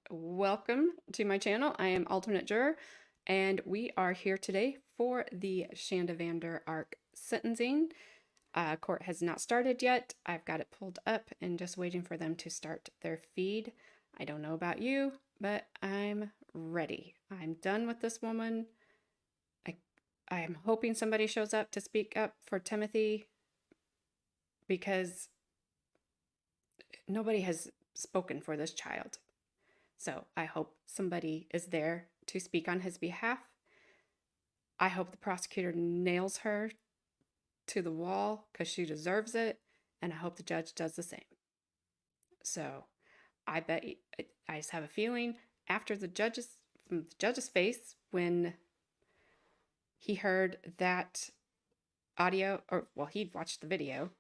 Welcome to my channel. I am Alternate Juror, and we are here today for the Shanda Vander Ark sentencing. Court has not started yet. I've got it pulled up and just waiting for them to start their feed. I don't know about you, but I'm ready. I'm done with this woman. I'm hoping somebody shows up to speak up for Timothy because nobody has spoken for this child. So I hope somebody is there to speak on his behalf. I hope the prosecutor nails her to the wall because she deserves it. And I hope the judge does the same. So I just have a feeling after the judge's face when he heard that audio, or well, he'd watched the video.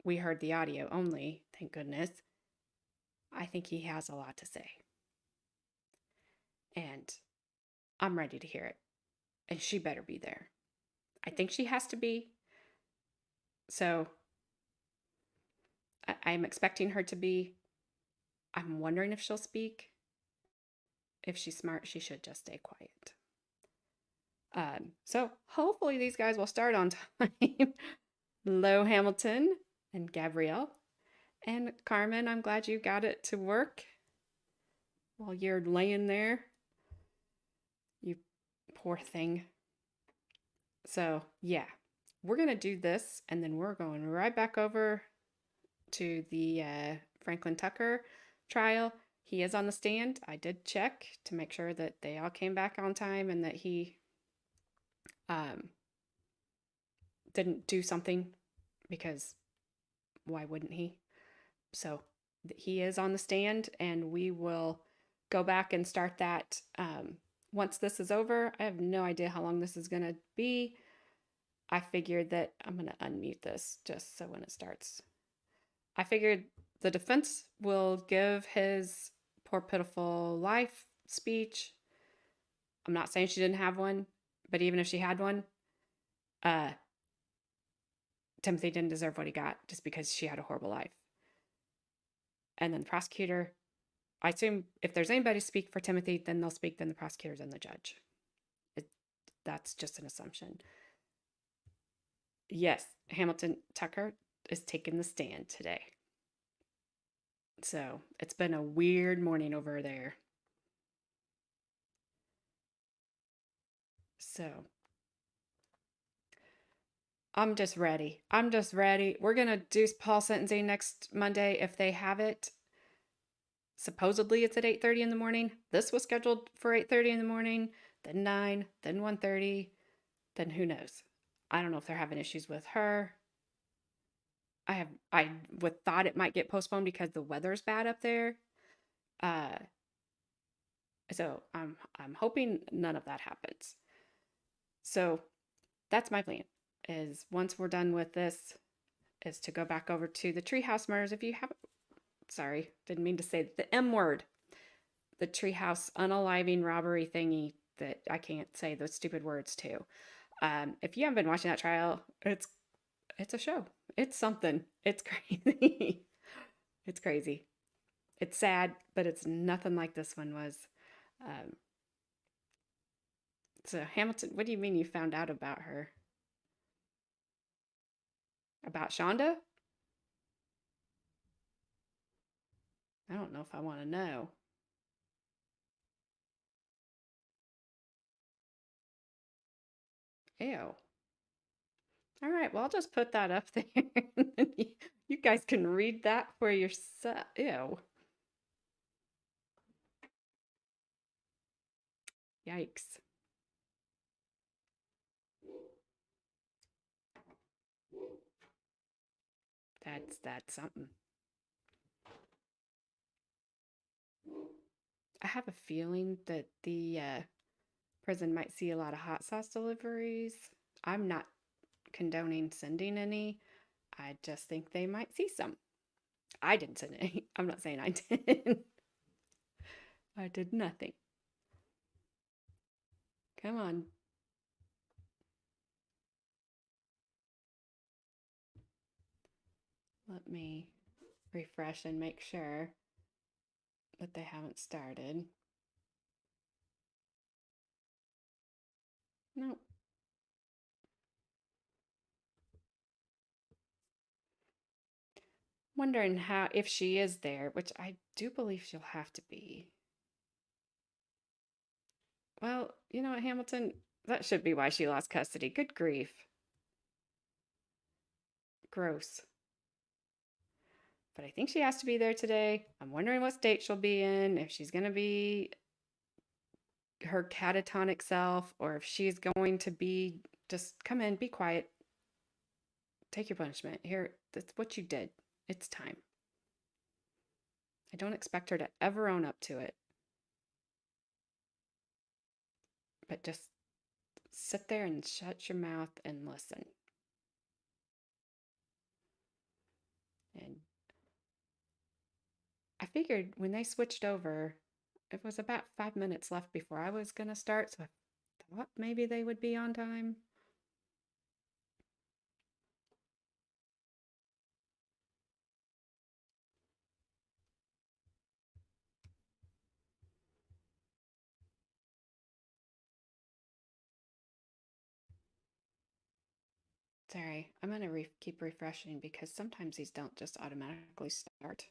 We heard the audio only, thank goodness. I think he has a lot to say. And I'm ready to hear it. And she better be there. I think she has to be. So I'm expecting her to be. I'm wondering if she'll speak. If she's smart, she should just stay quiet. So hopefully these guys will start on time. Hello, Hamilton and Gabrielle. And Carmen, I'm glad you got it to work while you're laying there. You poor thing. So, yeah, we're going to do this, and then we're going right back over to the Franklin Tucker trial. He is on the stand. I did check to make sure that they all came back on time and that he didn't do something, because why wouldn't he? So he is on the stand, and we will go back and start that once this is over. I have no idea how long this is going to be. I figured that I'm going to unmute this just so when it starts. I figured the defense will give his poor pitiful life speech. I'm not saying she didn't have one, but even if she had one, Timothy didn't deserve what he got just because she had a horrible life. And then the prosecutor, I assume if there's anybody to speak for Timothy, then they'll speak, then the prosecutors and the judge. That's just an assumption. Yes, Hamilton Tucker is taking the stand today. So it's been a weird morning over there. So I'm just ready. We're going to do Paul sentencing next Monday if they have it. Supposedly it's at 8:30 in the morning. This was scheduled for 8:30 in the morning, then 9, then 1:30, then who knows. I don't know if they're having issues with her. I would thought it might get postponed because the weather's bad up there. So I'm hoping none of that happens. So that's my plan, is once we're done with this, is to go back over to the Treehouse murders. If you haven't, sorry, didn't mean to say the M word, the Treehouse unaliving robbery thingy that I can't say those stupid words to. If you haven't been watching that trial, it's a show. It's something. It's crazy. It's crazy. It's sad, but it's nothing like this one was. So Hamilton, what do you mean you found out about her? About Shanda? I don't know if I want to know. Ew. All right, well, I'll just put that up there. You guys can read that for yourself. Ew. Yikes. That's something. I have a feeling that the prison might see a lot of hot sauce deliveries. I'm not condoning sending any. I just think they might see some. I didn't send any. I'm not saying I did. I did nothing. Come on. Let me refresh and make sure that they haven't started. Nope. Wondering how, if she is there, which I do believe she'll have to be. Well, you know what, Hamilton? That should be why she lost custody. Good grief. Gross. But I think she has to be there today. I'm wondering what state she'll be in, if she's going to be her catatonic self, or if she's going to be just come in, be quiet, take your punishment. Here, that's what you did. It's time. I don't expect her to ever own up to it. But just sit there and shut your mouth and listen. And I figured when they switched over, it was about 5 minutes left before I was going to start, so I thought maybe they would be on time. Sorry, I'm going to keep refreshing because sometimes these don't just automatically start.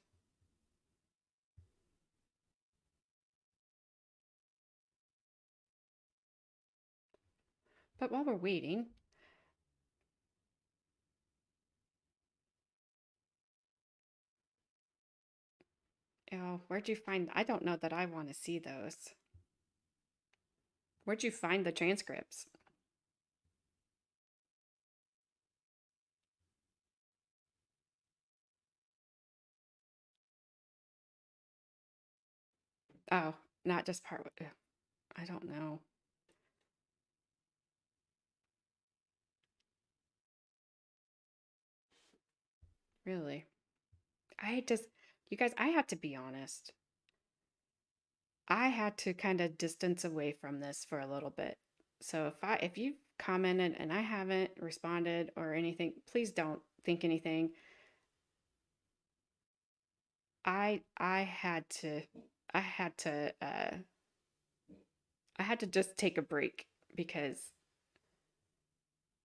But while we're waiting, where'd you find? I don't know that I want to see those. Where'd you find the transcripts? Oh, not just part. I don't know. Really. I just, you guys, I have to be honest. I had to kind of distance away from this for a little bit. So if you've commented and I haven't responded or anything, please don't think anything. I had to I had to I had to just take a break because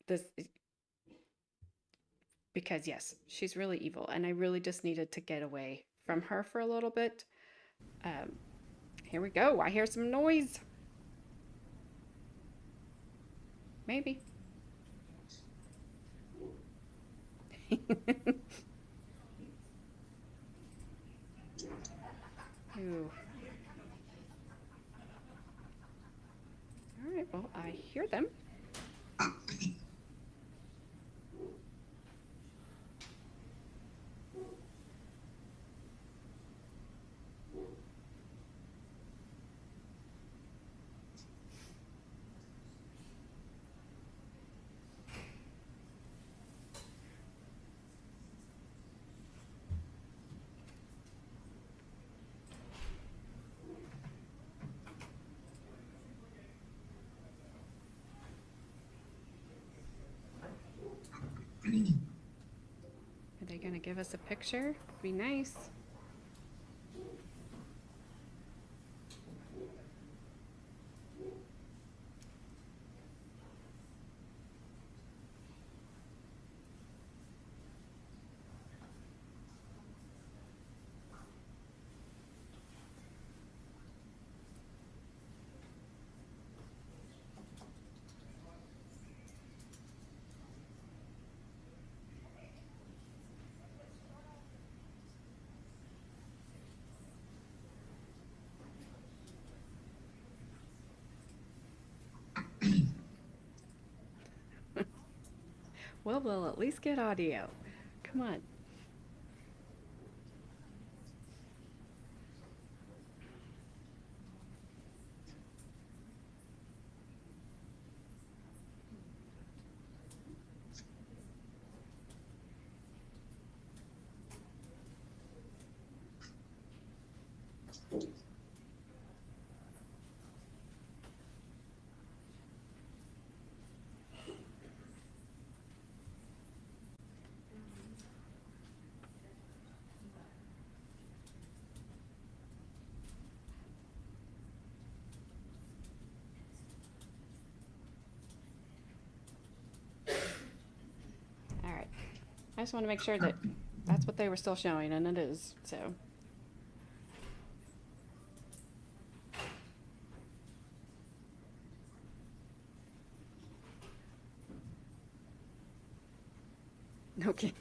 this because yes, she's really evil and I really just needed to get away from her for a little bit. Here we go. I hear some noise. Maybe. Ooh. All right, well, I hear them. Are they going to give us a picture? Be nice. Well, we'll at least get audio. Come on. All right. I just want to make sure that that's what they were still showing, and it is, so. No kidding.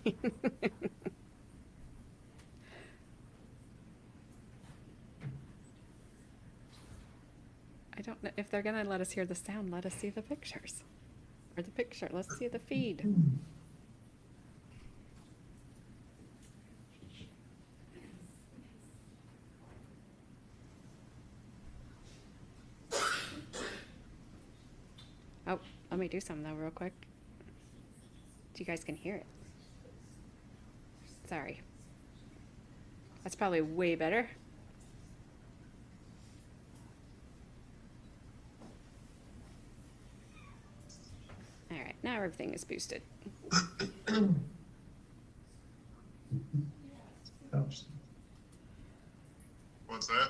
I don't know if they're gonna let us hear the sound. Let us see the pictures, or the picture. Let's see the feed. Oh, let me do something though, real quick. So you guys can hear it. Sorry. That's probably way better. All right, now everything is boosted. What's that?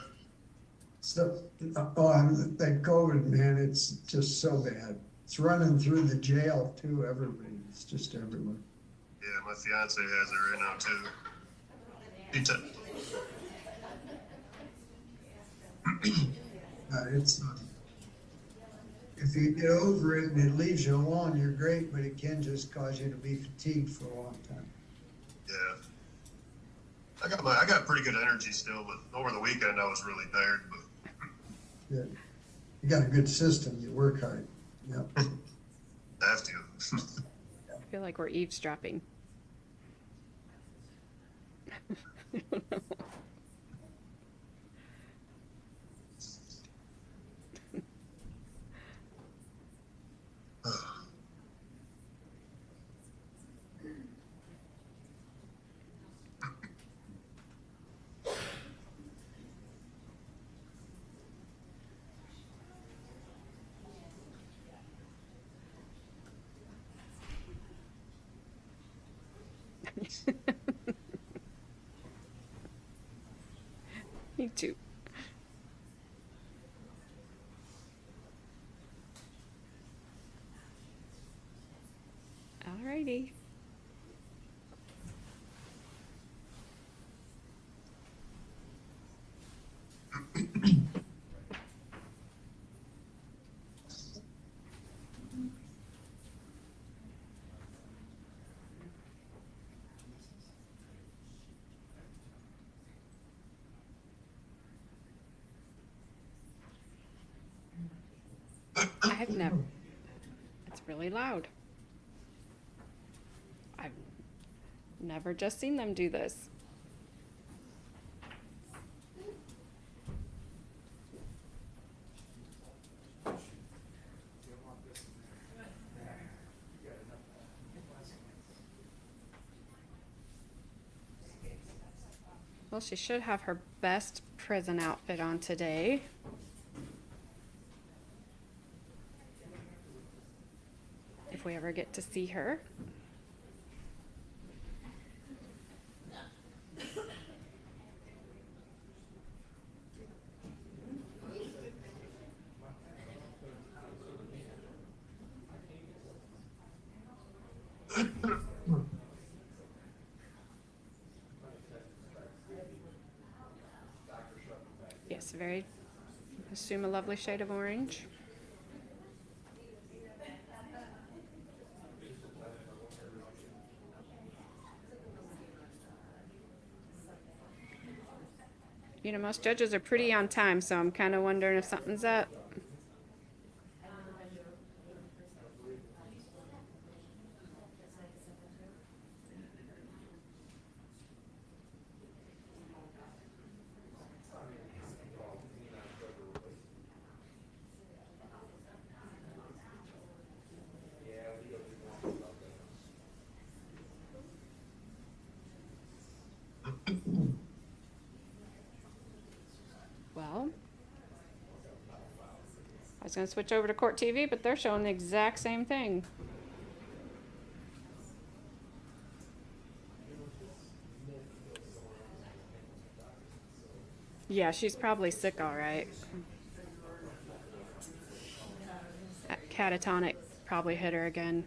So, that COVID, man, it's just so bad. It's running through the jail too, everybody. It's just everywhere. Yeah, my fiance has it right now too. It's, if you get over it and it leaves you alone, you're great, but it can just cause you to be fatigued for a long time. Yeah. I got pretty good energy still, but over the weekend I was really tired, but Yeah. You got a good system, you work hard. Yep. I have to. I feel like we're eavesdropping. I don't know. Me too. Alrighty. I've never. It's really loud. I've never just seen them do this. Well, she should have her best prison outfit on today. If we ever get to see her. Yes, very, assume a lovely shade of orange. You know, most judges are pretty on time, so I'm kind of wondering if something's up. was going to switch over to Court TV, but they're showing the exact same thing. Yeah, she's probably sick, all right. That catatonic probably hit her again.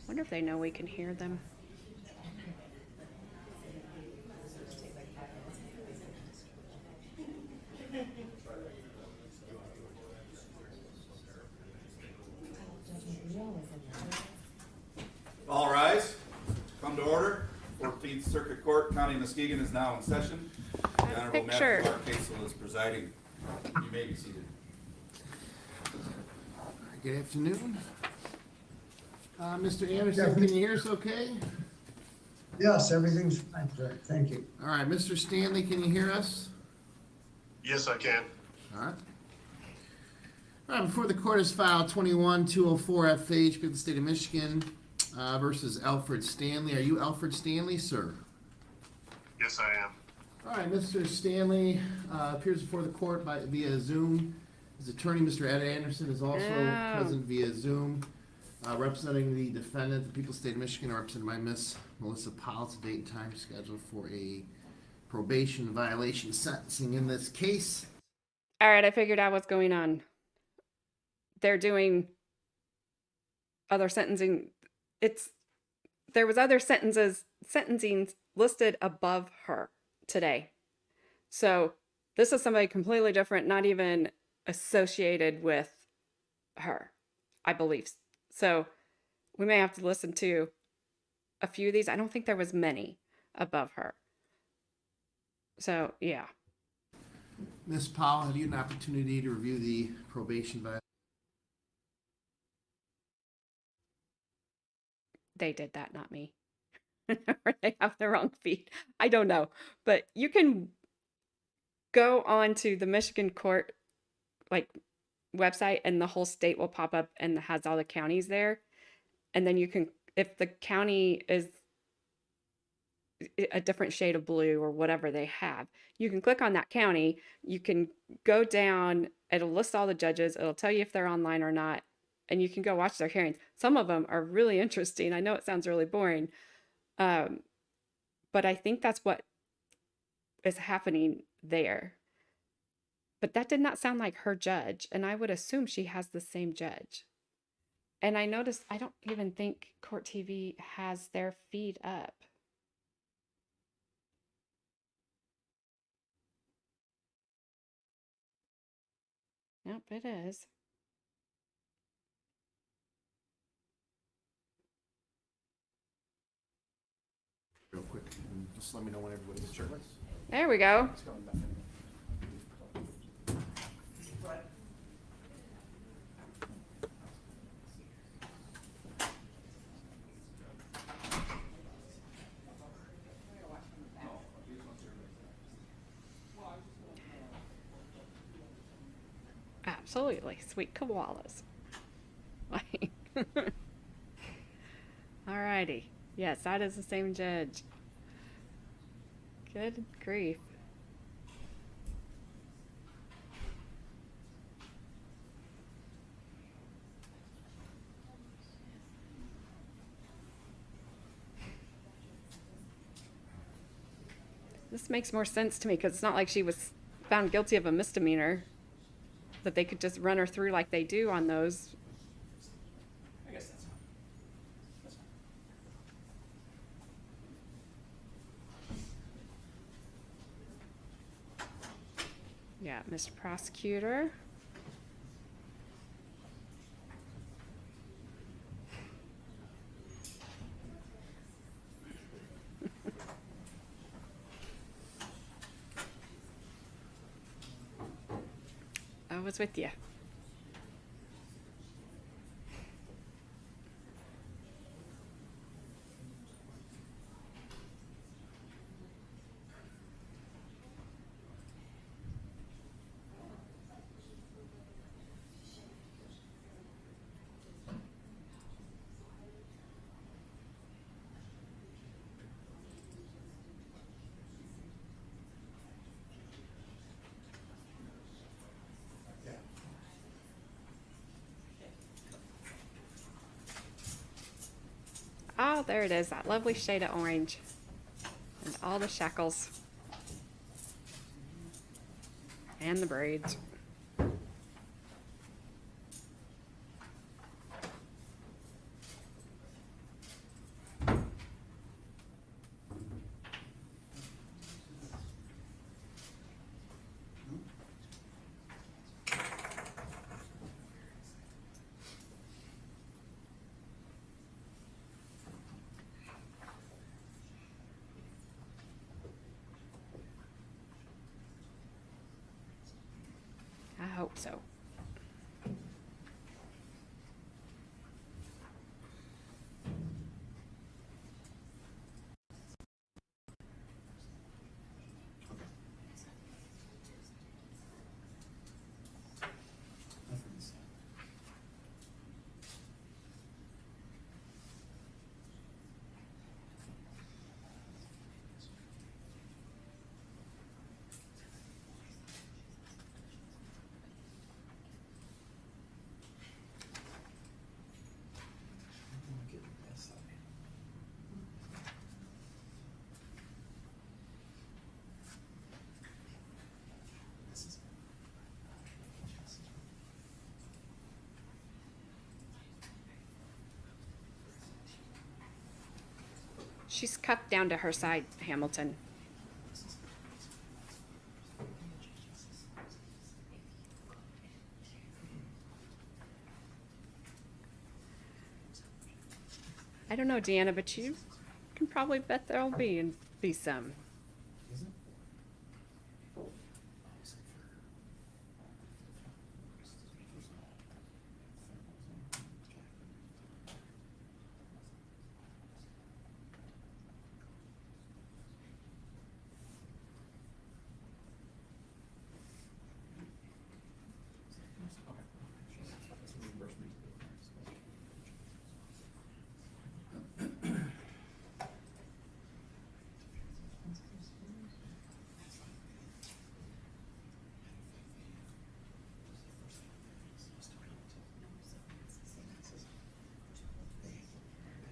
Wonder if they know we can hear them. All rise. Come to order. 14th Circuit Court, County of Muskegon is now in session. The Honorable Picture. Matthew R. Casel is presiding. You may be seated. Good afternoon. Mr. Anderson, can you hear us okay? Yes, everything's fine, sir. Thank you. All right, Mr. Stanley, can you hear us? Yes, I can. All right. All right, before the court is filed 21-204 FH, of the state of Michigan versus Alfred Stanley. Are you Alfred Stanley, sir? Yes, I am. All right, Mr. Stanley appears before the court via Zoom. His attorney, Mr. Ed Anderson, is also Oh. present via Zoom. Representing the defendant, the people of the state of Michigan, are represented by Miss Melissa Powell. It's a date and time scheduled for a probation violation sentencing in this case. All right, I figured out what's going on. They're doing other sentencing. There was other sentencing listed above her today. So this is somebody completely different, not even associated with her, I believe. So we may have to listen to a few of these. I don't think there was many above her. So, yeah. Miss Powell, have you an opportunity to review the probation violation? They did that, not me. Or they have the wrong feed. I don't know. But you can go on to the Michigan court website and the whole state will pop up and has all the counties there. And then you can, if the county is a different shade of blue or whatever they have, you can click on that county. You can go down, it'll list all the judges. It'll tell you if they're online or not. And you can go watch their hearings. Some of them are really interesting. I know it sounds really boring. But I think that's what is happening there. But that did not sound like her judge. And I would assume she has the same judge. And I noticed, I don't even think Court TV has their feed up. Nope, it is. Real quick, and just let me know when everybody's sure. There we go. Absolutely. Sweet koalas. Alrighty. Yes, that is the same judge. Good grief. This makes more sense to me because it's not like she was found guilty of a misdemeanor, that they could just run her through like they do on those. I guess that's fine. Yeah, Mr. Prosecutor. was with you. Oh, there it is, that lovely shade of orange. And all the shackles. And the braids. I hope so. She's cuffed down to her side, Hamilton. I don't know, Deanna, but you can probably bet there'll be some.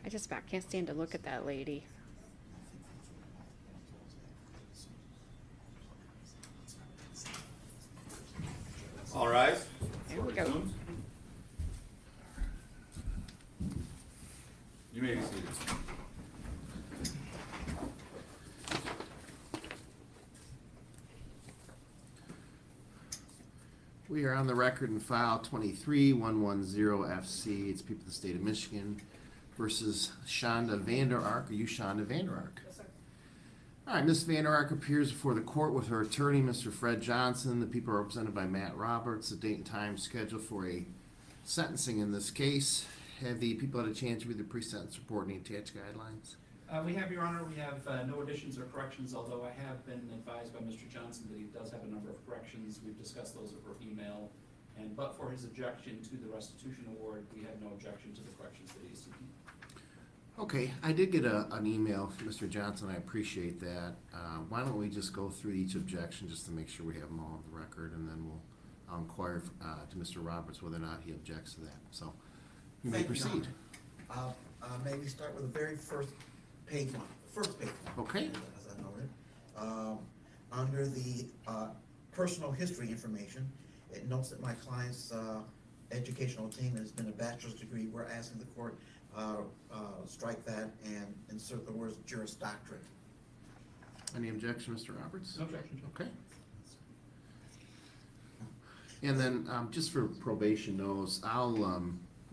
I just about can't stand to look at that lady. All rise. There we go. Resumed. You may be seated. We are on the record in file 23110FC. It's people of the state of Michigan versus Shanda Vander Ark. Are you Shanda Vander Ark? Yes, sir. All right, Ms. Vander Ark appears before the court with her attorney, Mr. Fred Johnson. The people are represented by Matt Roberts. The date and time scheduled for a sentencing in this case. Have the people had a chance to read the pre-sentence report and the attached guidelines? We have, Your Honor, we have no additions or corrections, although I have been advised by Mr. Johnson that he does have a number of corrections. We've discussed those over email, and but for his objection to the restitution award, we have no objection to the corrections that he is seeking. Okay, I did get an email from Mr. Johnson. I appreciate that. Why don't we just go through each objection just to make sure we have them all on the record, and then I'll inquire to Mr. Roberts whether or not he objects to that. So you may Thank you, proceed. John. Maybe start with the very first page one, first page one. Okay. As I noted. Under the personal history information, it notes that my client's educational attainment has been a bachelor's degree. We're asking the court strike that and insert the words Juris Doctorate. Any objection, Mr. Roberts? No objection, Judge. Okay. And then, just for probation knows, I'll,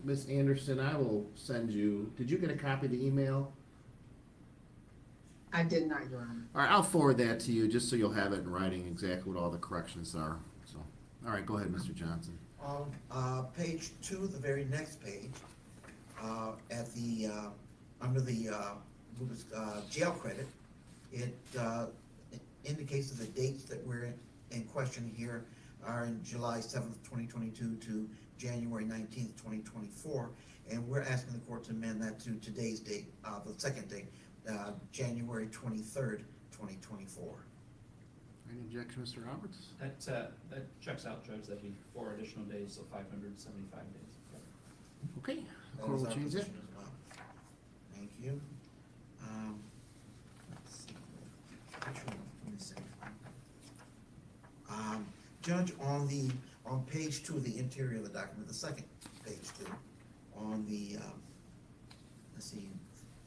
Ms. Anderson, I will send you, did you get a copy of the email? I did not, Your Honor. All right, I'll forward that to you, just so you'll have it in writing exactly what all the corrections are, so. All right, go ahead, Mr. Johnson. On page 2, the very next page, at the, under the jail credit, it indicates that the dates that we're in question here are in July 7th, 2022 to January 19th, 2024. And we're asking the court to amend that to today's date, the second date, January 23rd, 2024. Any objection, Mr. Roberts? That checks out, Judge, that'd be 4 additional days, so 575 days. Yep. Okay, the That court is will our change that. position as well. Thank you. Let's see. Which one? Let me see. Judge, on page 2 of the interior of the document, the second page 2, on the, let's see,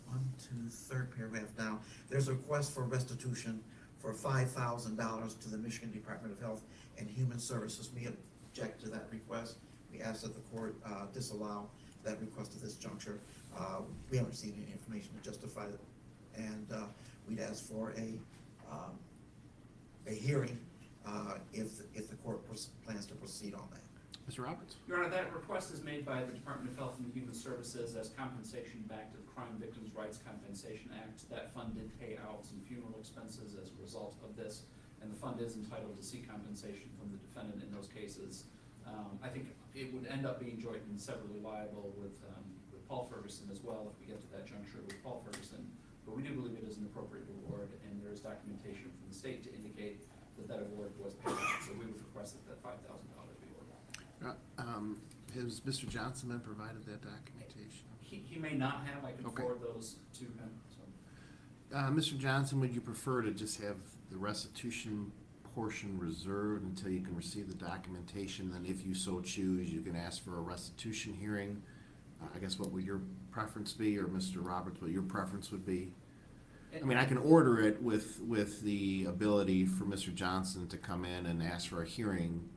1, 2, third paragraph down, there's a request for restitution for $5,000 to the Michigan Department of Health and Human Services. We object to that request. We ask that the court disallow that request at this juncture. We haven't received any information to justify it, and we'd ask for a hearing if the court plans to proceed on that. Mr. Roberts? Your Honor, that request is made by the Department of Health and Human Services as compensation back to the Crime Victims' Rights Compensation Act. That fund did pay out some funeral expenses as a result of this, and the fund is entitled to seek compensation from the defendant in those cases. I think it would end up being joint and severally liable with Paul Ferguson as well if we get to that juncture with Paul Ferguson. But we do believe it is an appropriate award, and there is documentation from the state to indicate that that award was paid out. So we would request that $5,000 be awarded. Has Mr. Johnson been provided that documentation? He may not have. I can Okay. forward those to him. So. Mr. Johnson, would you prefer to just have the restitution portion reserved until you can receive the documentation? Then if you so choose, you can ask for a restitution hearing. I guess what would your preference be, or Mr. Roberts, what your preference would be? I mean, I can order it with the ability for Mr. Johnson to come in and ask for a hearing,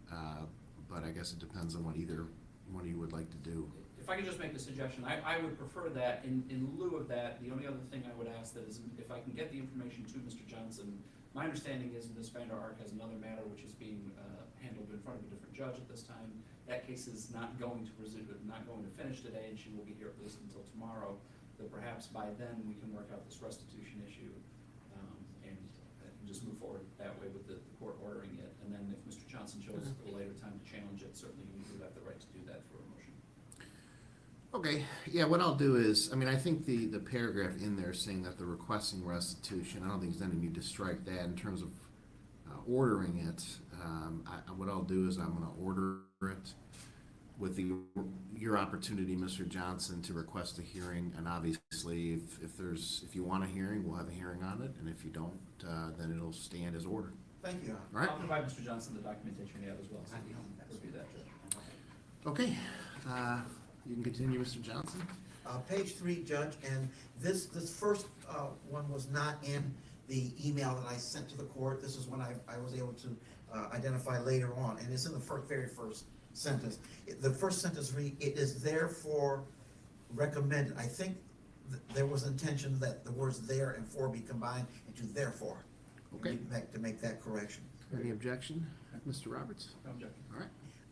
but I guess it depends on what either one of you would like to do. If I could just make a suggestion, I would prefer that in lieu of that, the only other thing I would ask that is if I can get the information to Mr. Johnson. My understanding is Ms. Vander Ark has another matter which is being handled in front of a different judge at this time. That case is not going to finish today, and she will be here at least until tomorrow. That perhaps by then we can work out this restitution issue and just move forward that way with the court ordering it. And then if Mr. Johnson chose at a later time to challenge it, certainly you would have the right to do that for a motion. Okay, yeah, what I'll do is, I mean, I think the paragraph in there saying that they're requesting restitution, I don't think there's any need to strike that in terms of ordering it. What I'll do is I'm gonna order it with your opportunity, Mr. Johnson, to request a hearing, and obviously, if you want a hearing, we'll have a hearing on it, and if you don't, then it'll stand as ordered. Thank you, Your Honor. All right? I'll provide Mr. Johnson the documentation we have as well, so he can review that, Judge. Okay, you can continue, Mr. Johnson. Page 3, Judge, and this first one was not in the email that I sent to the court. This is one I was able to identify later on, and it's in the very first sentence. The first sentence reads, "It is therefore recommended." I think there was intention that the words "there" and "for" be combined into "therefore." Okay. To make that correction. Any objection, Mr. Roberts? No objection. All right.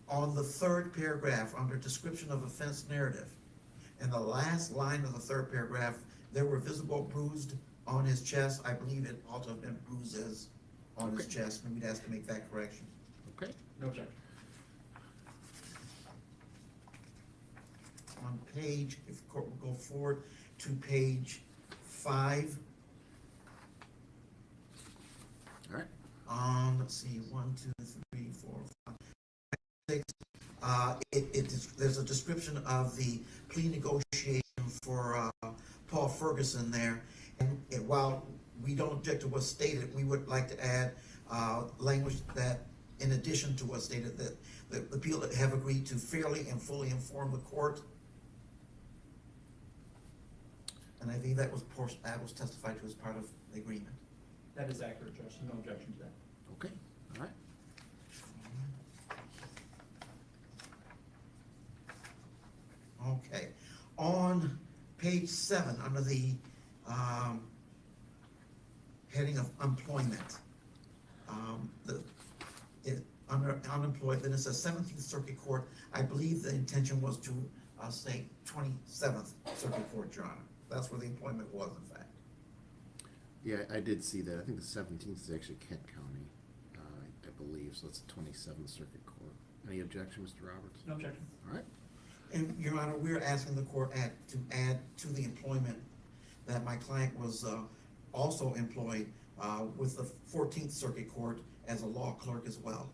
On the third paragraph, under description of offense narrative, in the last line of the third paragraph, there were visible bruised on his chest. I believe it ought to have been bruises on his chest, and we'd ask to make that correction. Okay. No objection. On page, if the court will go forward to page 5. All right. Let's see, 1, 2, 3, 4, 5, 6. There's a description of the plea negotiation for Paul Ferguson there. And while we don't object to what's stated, we would like to add language that, in addition to what's stated, that the appeal have agreed to fairly and fully inform the court. And I think that was testified to as part of the agreement. That is accurate, Judge. No objection to that. Okay. All right. Okay. On page 7, under the heading of employment, under unemployed, then it says 17th Circuit Court. I believe the intention was to say 27th Circuit Court, Your Honor. That's where the employment was, in fact. Yeah, I did see that. I think the 17th is actually Kent County, I believe, so it's the 27th Circuit Court. Any objection, Mr. Roberts? No objection. All right. And Your Honor, we're asking the court to add to the employment that my client was also employed with the 14th Circuit Court as a law clerk as well.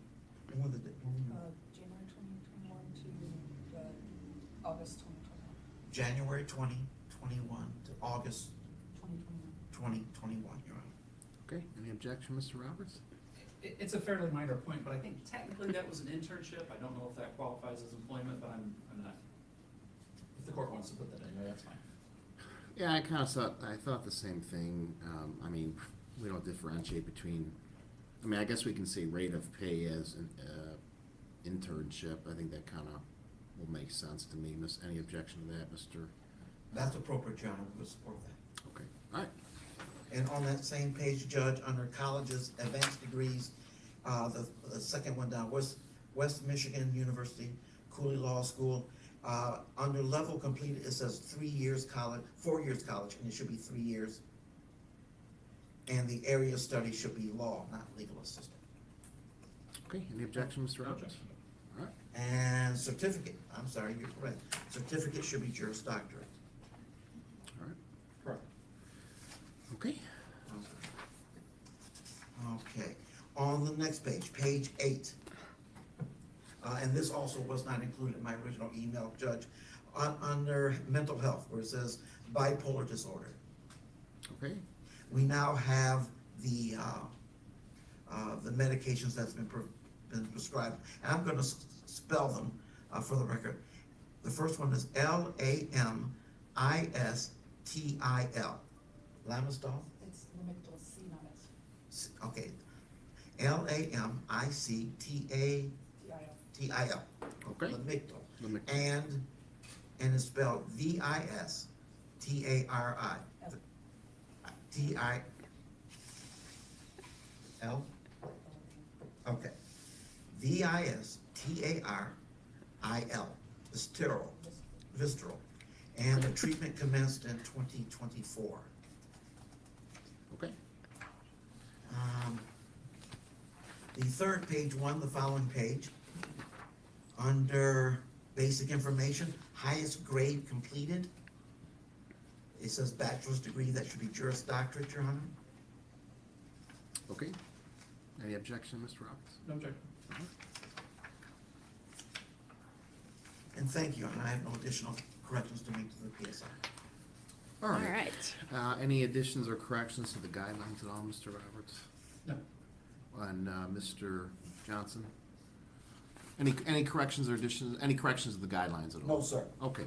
And when January 2021 to August 2021. January 2021 to August 2021. 2021, Your Honor. Okay, any objection, Mr. Roberts? It's a fairly minor point, but I think technically that was an internship. I don't know if that qualifies as employment, but I'm not. If the court wants to put that in there, that's fine. Yeah, I thought the same thing. I mean, we don't differentiate between, I mean, I guess we can say rate of pay as an internship. I think that kind of will make sense to me. Any objection to that, Mr.? That's appropriate, Your Honor. We will support that. Okay, all right. And on that same page, Judge, under colleges, advanced degrees, the second one down, West Michigan University, Cooley Law School, under level completed, it says 3 years college, 4 years college, and it should be 3 years. And the area of study should be law, not legal assistant. Okay, any objection, Mr. No Roberts? objection. All right. And certificate, I'm sorry, you're correct. Certificate should be Juris Doctorate. All right. Correct. Okay. Okay, on the next page, page 8. And this also was not included in my original email, Judge, under mental health, where it says bipolar disorder. Okay. We now have the medications that's been prescribed. And I'm gonna spell them for the record. The first one is Lamistol. Lamistol? It's Lamictal, C, not S. Okay. Lamictal. DIL. Okay. Lamictal. Lamictal. And it's spelled Vistari. T-I-L? Okay. Vistari. Visceral. And the treatment commenced in 2024. Okay. The third page one, the following page, under basic information, highest grade completed. It says bachelor's degree, that should be Juris Doctorate, Your Honor. Okay. Any objection, Mr. Roberts? No objection. And thank you, and I have no additional corrections to make to the PSI. All right. All right. Any additions or corrections to the guidelines at all, Mr. Roberts? No. And Mr. Johnson? Any corrections or additions, any corrections to the guidelines at all? No, sir. Okay.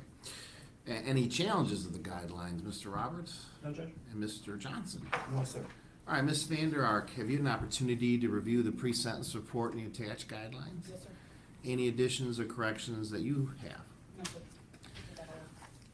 Any challenges to the guidelines, Mr. Roberts No objection. and Mr. Johnson? No, sir. All right, Ms. Vander Ark, have you had an opportunity to review the pre-sentence report and the attached guidelines? Yes, sir. Any additions or corrections that you have? No, sir. Put that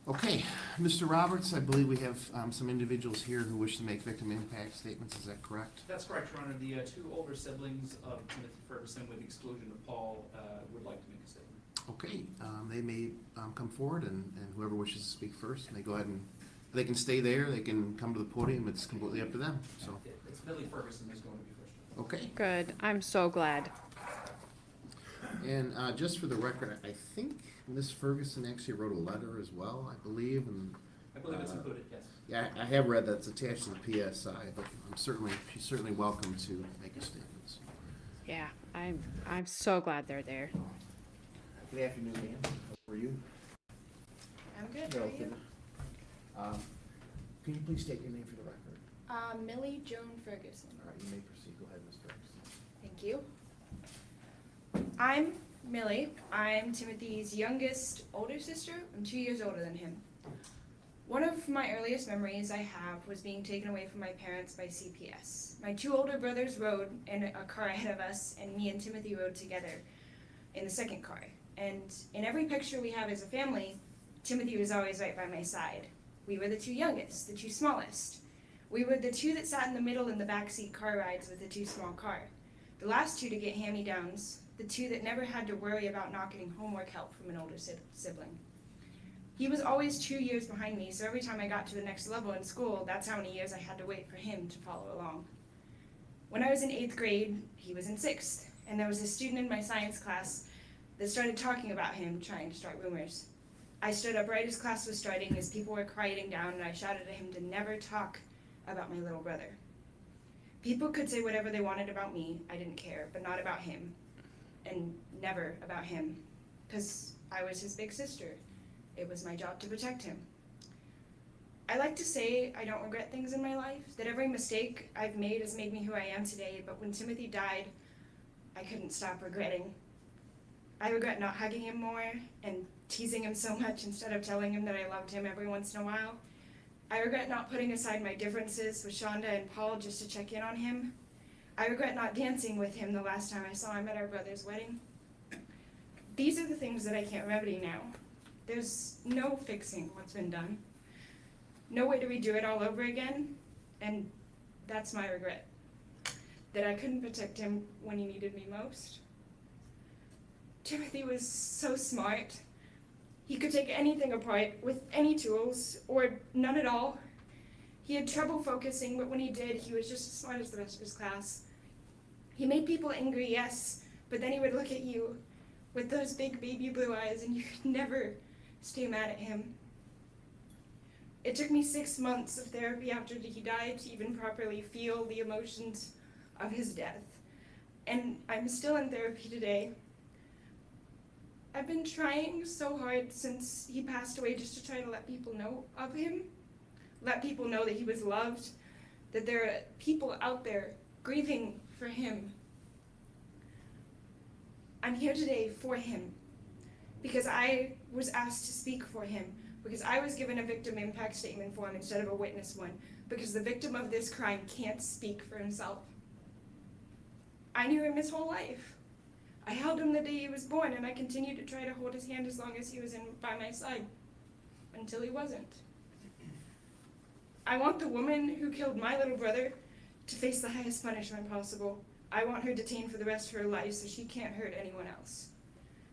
all. Okay, Mr. Roberts, I believe we have some individuals here who wish to make victim impact statements, is that correct? That's correct, Your Honor. The two older siblings of Timothy Ferguson, with the exclusion of Paul, would like to make a statement. Okay, they may come forward, and whoever wishes to speak first may go ahead and, they can stay there, they can come to the podium, it's completely up to them, so, It's Billy Ferguson who's going to be first. okay. Good. I'm so glad. And just for the record, I think Ms. Ferguson actually wrote a letter as well, I believe, and I believe it's included, yes. yeah, I have read that's attached to the PSI, but she's certainly welcome to make a statement. So. Yeah, I'm so glad they're there. Good afternoon, ma'am. How are you? I'm good, how are you? Can you please state your name for the record? Millie Joan Ferguson. All right, you may proceed. Go ahead, Ms. Ferguson. Thank you. I'm Millie. I'm Timothy's youngest older sister. I'm 2 years older than him. One of my earliest memories I have was being taken away from my parents by CPS. My two older brothers rode in a car ahead of us, and me and Timothy rode together in the second car. And in every picture we have as a family, Timothy was always right by my side. We were the two youngest, the two smallest. We were the two that sat in the middle in the backseat car rides with the too small car. The last two to get hand-me-downs the two that never had to worry about not getting homework help from an older sibling. He was always 2 years behind me, so every time I got to the next level in school, that's how many years I had to wait for him to follow along. When I was in 8th grade, he was in 6th, and there was a student in my science class that started talking about him, trying to start rumors. I stood up right as class was starting, as people were quieting down, and I shouted at him to never talk about my little brother. People could say whatever they wanted about me, I didn't care, but not about him, and never about him, because I was his big sister. It was my job to protect him. I like to say I don't regret things in my life, that every mistake I've made has made me who I am today, but when Timothy died, I couldn't stop regretting. I regret not hugging him more and teasing him so much instead of telling him that I loved him every once in a while. I regret not putting aside my differences with Shanda and Paul just to check in on him. I regret not dancing with him the last time I saw him at our brother's wedding. These are the things that I can't remedy now. There's no fixing what's been done. No way to redo it all over again, and that's my regret. That I couldn't protect him when he needed me most. Timothy was so smart. He could take anything apart with any tools, or none at all. He had trouble focusing, but when he did, he was just as smart as the rest of his class. He made people angry, yes, but then he would look at you with those big baby blue eyes, and you could never stay mad at him. It took me 6 months of therapy after he died to even properly feel the emotions of his death. And I'm still in therapy today. I've been trying so hard since he passed away just to try to let people know of him. Let people know that he was loved, that there are people out there grieving for him. I'm here today for him, because I was asked to speak for him, because I was given a victim impact statement for him instead of a witness one, because the victim of this crime can't speak for himself. I knew him his whole life. I held him the day he was born, and I continued to try to hold his hand as long as he was by my side, until he wasn't. I want the woman who killed my little brother to face the highest punishment possible. I want her detained for the rest of her life so she can't hurt anyone else.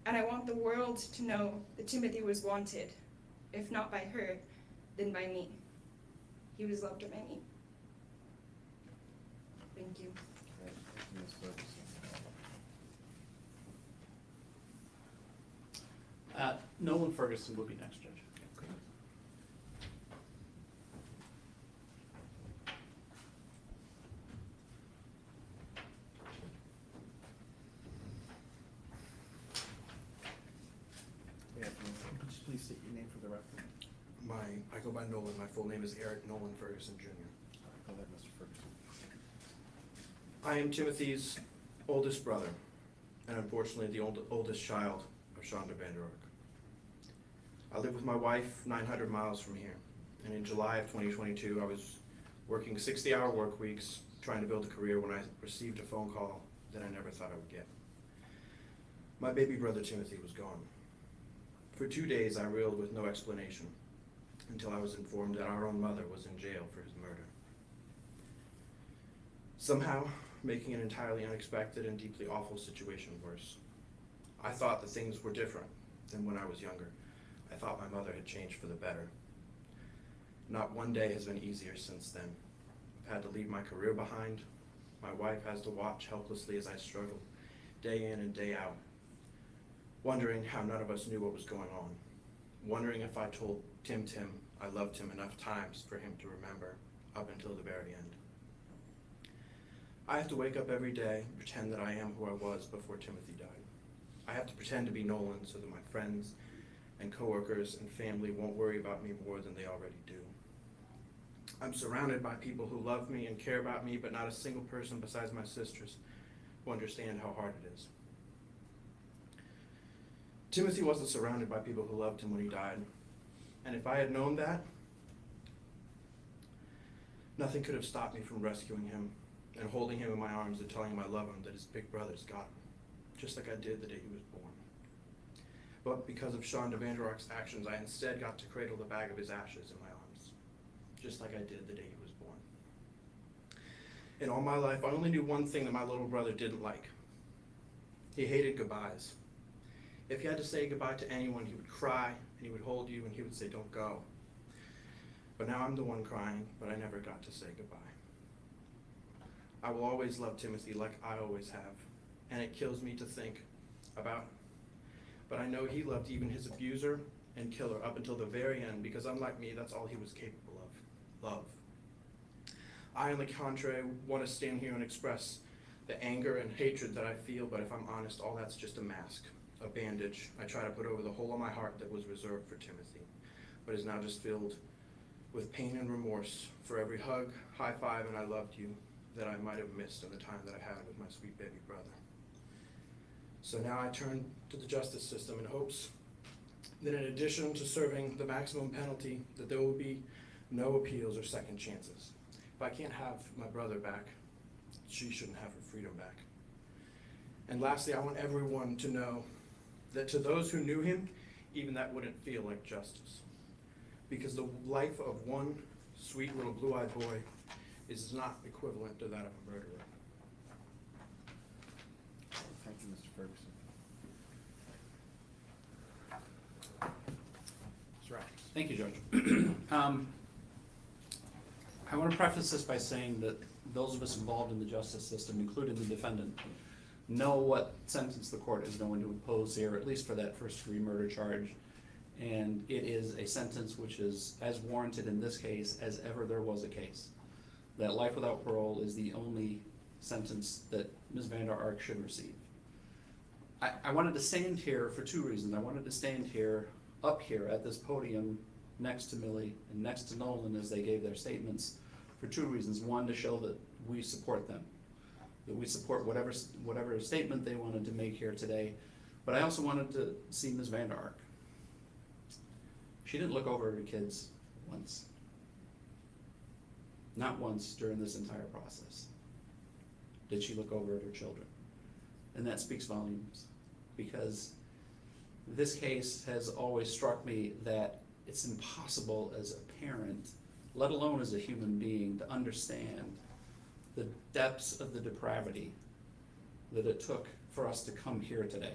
And I want the world to know that Timothy was wanted, if not by her, then by me. He was loved by me. Thank you. Nolan Ferguson will be next, Judge. Okay. Yeah, Could you please state your name for the record? I go by Nolan. My full name is Eric Nolan Ferguson Jr. Go ahead, Mr. Ferguson. I am Timothy's oldest brother, and unfortunately the oldest child of Shanda Vander Ark. I live with my wife 900 miles from here, and in July of 2022 I was working 60-hour work weeks trying to build a career when I received a phone call that I never thought I would get. My baby brother Timothy was gone. For 2 days I reeled with no explanation until I was informed that our own mother was in jail for his murder. Somehow, making an entirely unexpected and deeply awful situation worse. I thought that things were different than when I was younger. I thought my mother had changed for the better. Not one day has been easier since then. I've had to leave my career behind. My wife has to watch helplessly as I struggle, day in and day out, wondering how none of us knew what was going on, wondering if I told Tim I loved him enough times for him to remember up until the very end. I have to wake up every day and pretend that I am who I was before Timothy died. I have to pretend to be Nolan so that my friends and coworkers and family won't worry about me more than they already do. I'm surrounded by people who love me and care about me, but not a single person besides my sisters who understand how hard it is. Timothy wasn't surrounded by people who loved him when he died, and if I had known that, nothing could have stopped me from rescuing him and holding him in my arms and telling him I love him, that his big brother's got him, just like I did the day he was born. But because of Shanda Vander Ark's actions, I instead got to cradle the bag of his ashes in my arms, just like I did the day he was born. In all my life, I only knew one thing that my little brother didn't like. He hated goodbyes. If he had to say goodbye to anyone, he would cry, and he would hold you, and he would say, don't go. But now I'm the one crying, but I never got to say goodbye. I will always love Timothy like I always have, and it kills me to think about him. But I know he loved even his abuser and killer up until the very end, because unlike me, that's all he was capable of, love. I, on the contrary, want to stand here and express the anger and hatred that I feel, but if I'm honest, all that's just a mask, a bandage I try to put over the hole in my heart that was reserved for Timothy, but is now just filled with pain and remorse for every hug, high five, and I loved you that I might have missed in the time that I had with my sweet baby brother. So now I turn to the justice system in hopes that in addition to serving the maximum penalty, that there will be no appeals or second chances. If I can't have my brother back, she shouldn't have her freedom back. And lastly, I want everyone to know that to those who knew him, even that wouldn't feel like justice. Because the life of one sweet little blue-eyed boy is not equivalent to that of a murderer. Thank you, Mr. Ferguson. Mr. Rogers. Thank you, Judge. I want to preface this by saying that those of us involved in the justice system, including the defendant, know what sentence the court is going to impose here, at least for that first-degree murder charge. And it is a sentence which is as warranted in this case as ever there was a case. That life without parole is the only sentence that Ms. Vander Ark should receive. I wanted to stand here for two reasons. I wanted to stand here, up here at this podium, next to Millie and next to Nolan as they gave their statements, for two reasons. One, to show that we support them, that we support whatever statement they wanted to make here today. But I also wanted to see Ms. Vander Ark. She didn't look over her kids once. Not once during this entire process did she look over at her children. And that speaks volumes, because this case has always struck me that it's impossible as a parent, let alone as a human being, to understand the depths of the depravity that it took for us to come here today.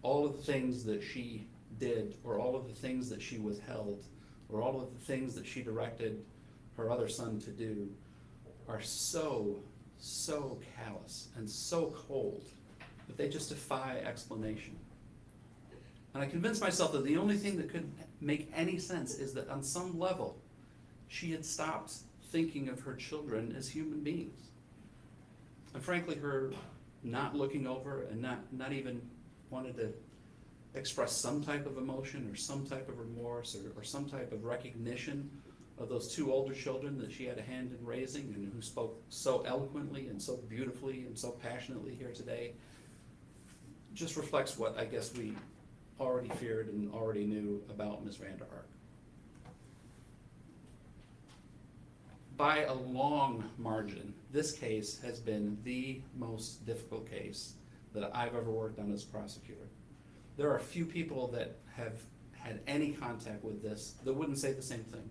All of the things that she did, or all of the things that she withheld, or all of the things that she directed her other son to do, are so callous and so cold that they just defy explanation. And I convinced myself that the only thing that could make any sense is that on some level she had stopped thinking of her children as human beings. And frankly, her not looking over and not even wanted to express some type of emotion or some type of remorse or some type of recognition of those two older children that she had a hand in raising and who spoke so eloquently and so beautifully and so passionately here today, just reflects what I guess we already feared and already knew about Ms. Vander Ark. By a long margin, this case has been the most difficult case that I've ever worked on as prosecutor. There are a few people that have had any contact with this that wouldn't say the same thing.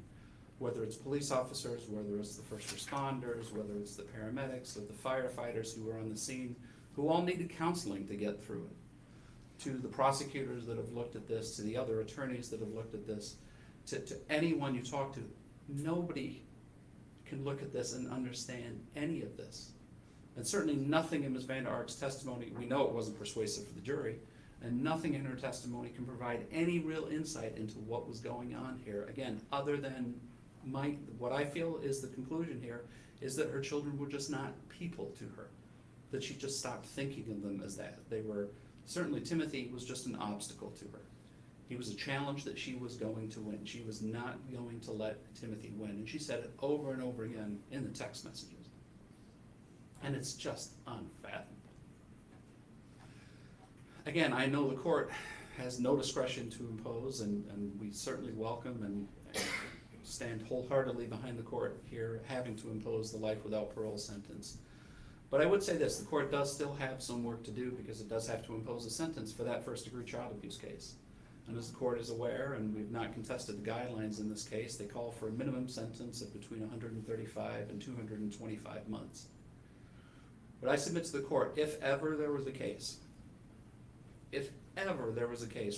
Whether it's police officers, whether it's the first responders, whether it's the paramedics or the firefighters who were on the scene, who all needed counseling to get through it. To the prosecutors that have looked at this, to the other attorneys that have looked at this, to anyone you talk to, nobody can look at this and understand any of this. And certainly nothing in Ms. Vander Ark's testimony, we know it wasn't persuasive for the jury, and nothing in her testimony can provide any real insight into what was going on here. Again, other than what I feel is the conclusion here is that her children were just not people to her, that she just stopped thinking of them as that. They were, certainly Timothy was just an obstacle to her. He was a challenge that she was going to win. She was not going to let Timothy win. And she said it over and over again in the text messages. And it's just unfathomable. Again, I know the court has no discretion to impose, and we certainly welcome and stand wholeheartedly behind the court here having to impose the life without parole sentence. But I would say this, the court does still have some work to do because it does have to impose a sentence for that first-degree child abuse case. And as the court is aware, and we've not contested the guidelines in this case, they call for a minimum sentence of between 135 and 225 months. But I submit to the court, if ever there was a case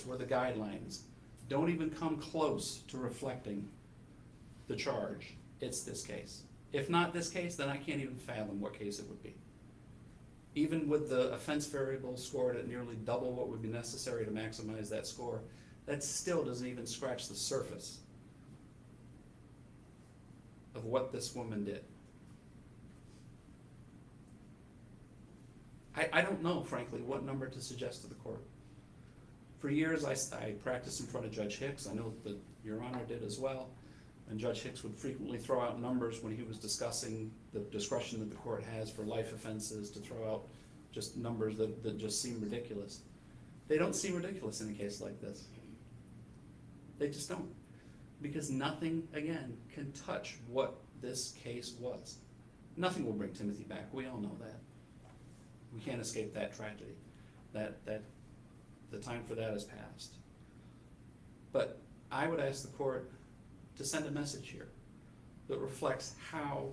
where the guidelines don't even come close to reflecting the charge, it's this case. If not this case, then I can't even fathom what case it would be. Even with the offense variable scored at nearly double what would be necessary to maximize that score, that still doesn't even scratch the surface of what this woman did. I don't know, frankly, what number to suggest to the court. For years, I practiced in front of Judge Hicks. I know that Your Honor did as well. And Judge Hicks would frequently throw out numbers when he was discussing the discretion that the court has for life offenses, to throw out just numbers that just seem ridiculous. They don't seem ridiculous in a case like this. They just don't. Because nothing, again, can touch what this case was. Nothing will bring Timothy back. We all know that. We can't escape that tragedy. That the time for that has passed. But I would ask the court to send a message here that reflects how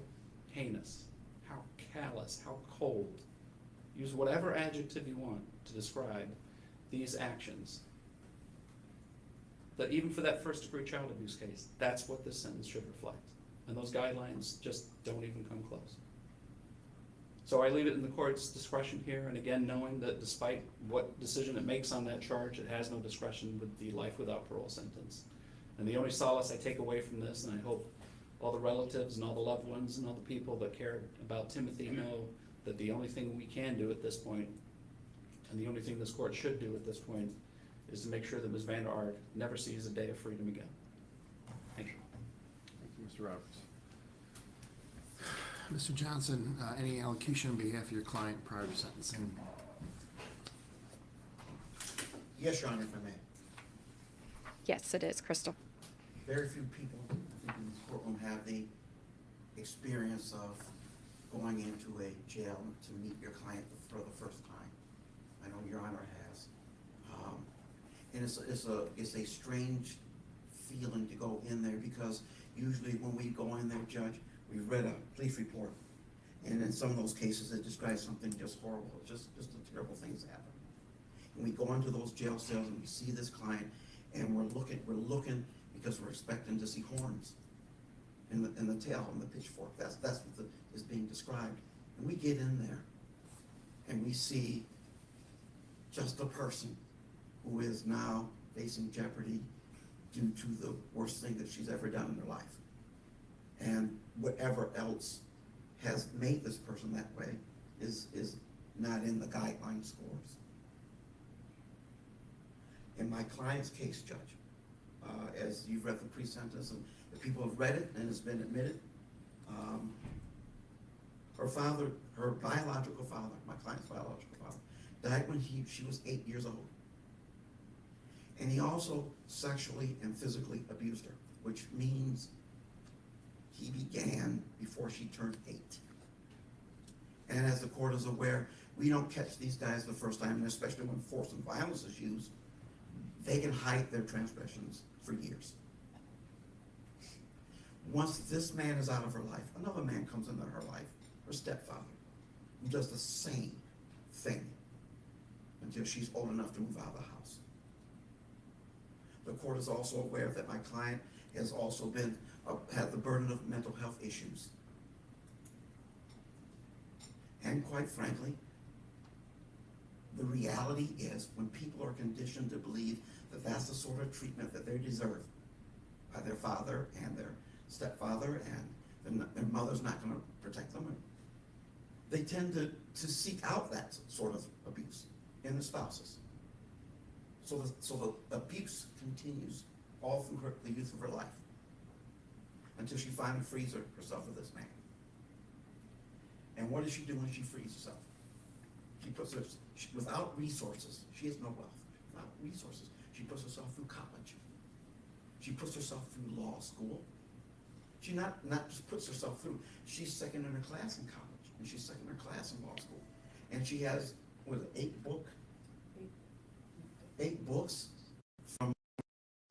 heinous, how callous, how cold, use whatever adjective you want to describe these actions. That even for that first-degree child abuse case, that's what this sentence should reflect. And those guidelines just don't even come close. So I leave it in the court's discretion here, and again, knowing that despite what decision it makes on that charge, it has no discretion with the life without parole sentence. And the only solace I take away from this, and I hope all the relatives and all the loved ones and all the people that care about Timothy know that the only thing we can do at this point, and the only thing this court should do at this point, is to make sure that Ms. Vander Ark never sees a day of freedom again. Thank you. Thank you, Mr. Roberts. Mr. Johnson, any allocution on behalf of your client prior to sentencing? Yes, Your Honor, if I may. Yes, it is, Crystal. Very few people, I think, in this courtroom have the experience of going into a jail to meet your client for the first time. I know Your Honor has. And it's a strange feeling to go in there, because usually when we go in there, Judge, we've read a police report, and in some of those cases it describes something just horrible, just the terrible things that happen. And we go into those jail cells and we see this client, and we're looking because we're expecting to see horns in the tail and the pitchfork. That's what is being described. And we get in there and we see just a person who is now facing jeopardy due to the worst thing that she's ever done in her life. And whatever else has made this person that way is not in the guideline scores. In my client's case, Judge, as you've read the pre-sentence, and the people have read it and it's been admitted, her biological father, my client's biological father, died when she was 8 years old. And he also sexually and physically abused her, which means he began before she turned 8. And as the court is aware, we don't catch these guys the first time, and especially when force and violence is used, they can hide their transgressions for years. Once this man is out of her life, another man comes into her life, her stepfather, who does the same thing until she's old enough to move out of the house. The court is also aware that my client has also had the burden of mental health issues. And quite frankly, the reality is when people are conditioned to believe that that's the sort of treatment that they deserve by their father and their stepfather, and their mother's not going to protect them, they tend to seek out that sort of abuse in the spouses. So the abuse continues all through the youth of her life until she finally frees herself with this man. And what does she do when she frees herself? She puts without resources, she has no wealth, without resources, she puts herself through college. She puts herself through law school. She not just puts herself through, she's second in her class in college, and she's second in her class in law school. And she has, 8 books from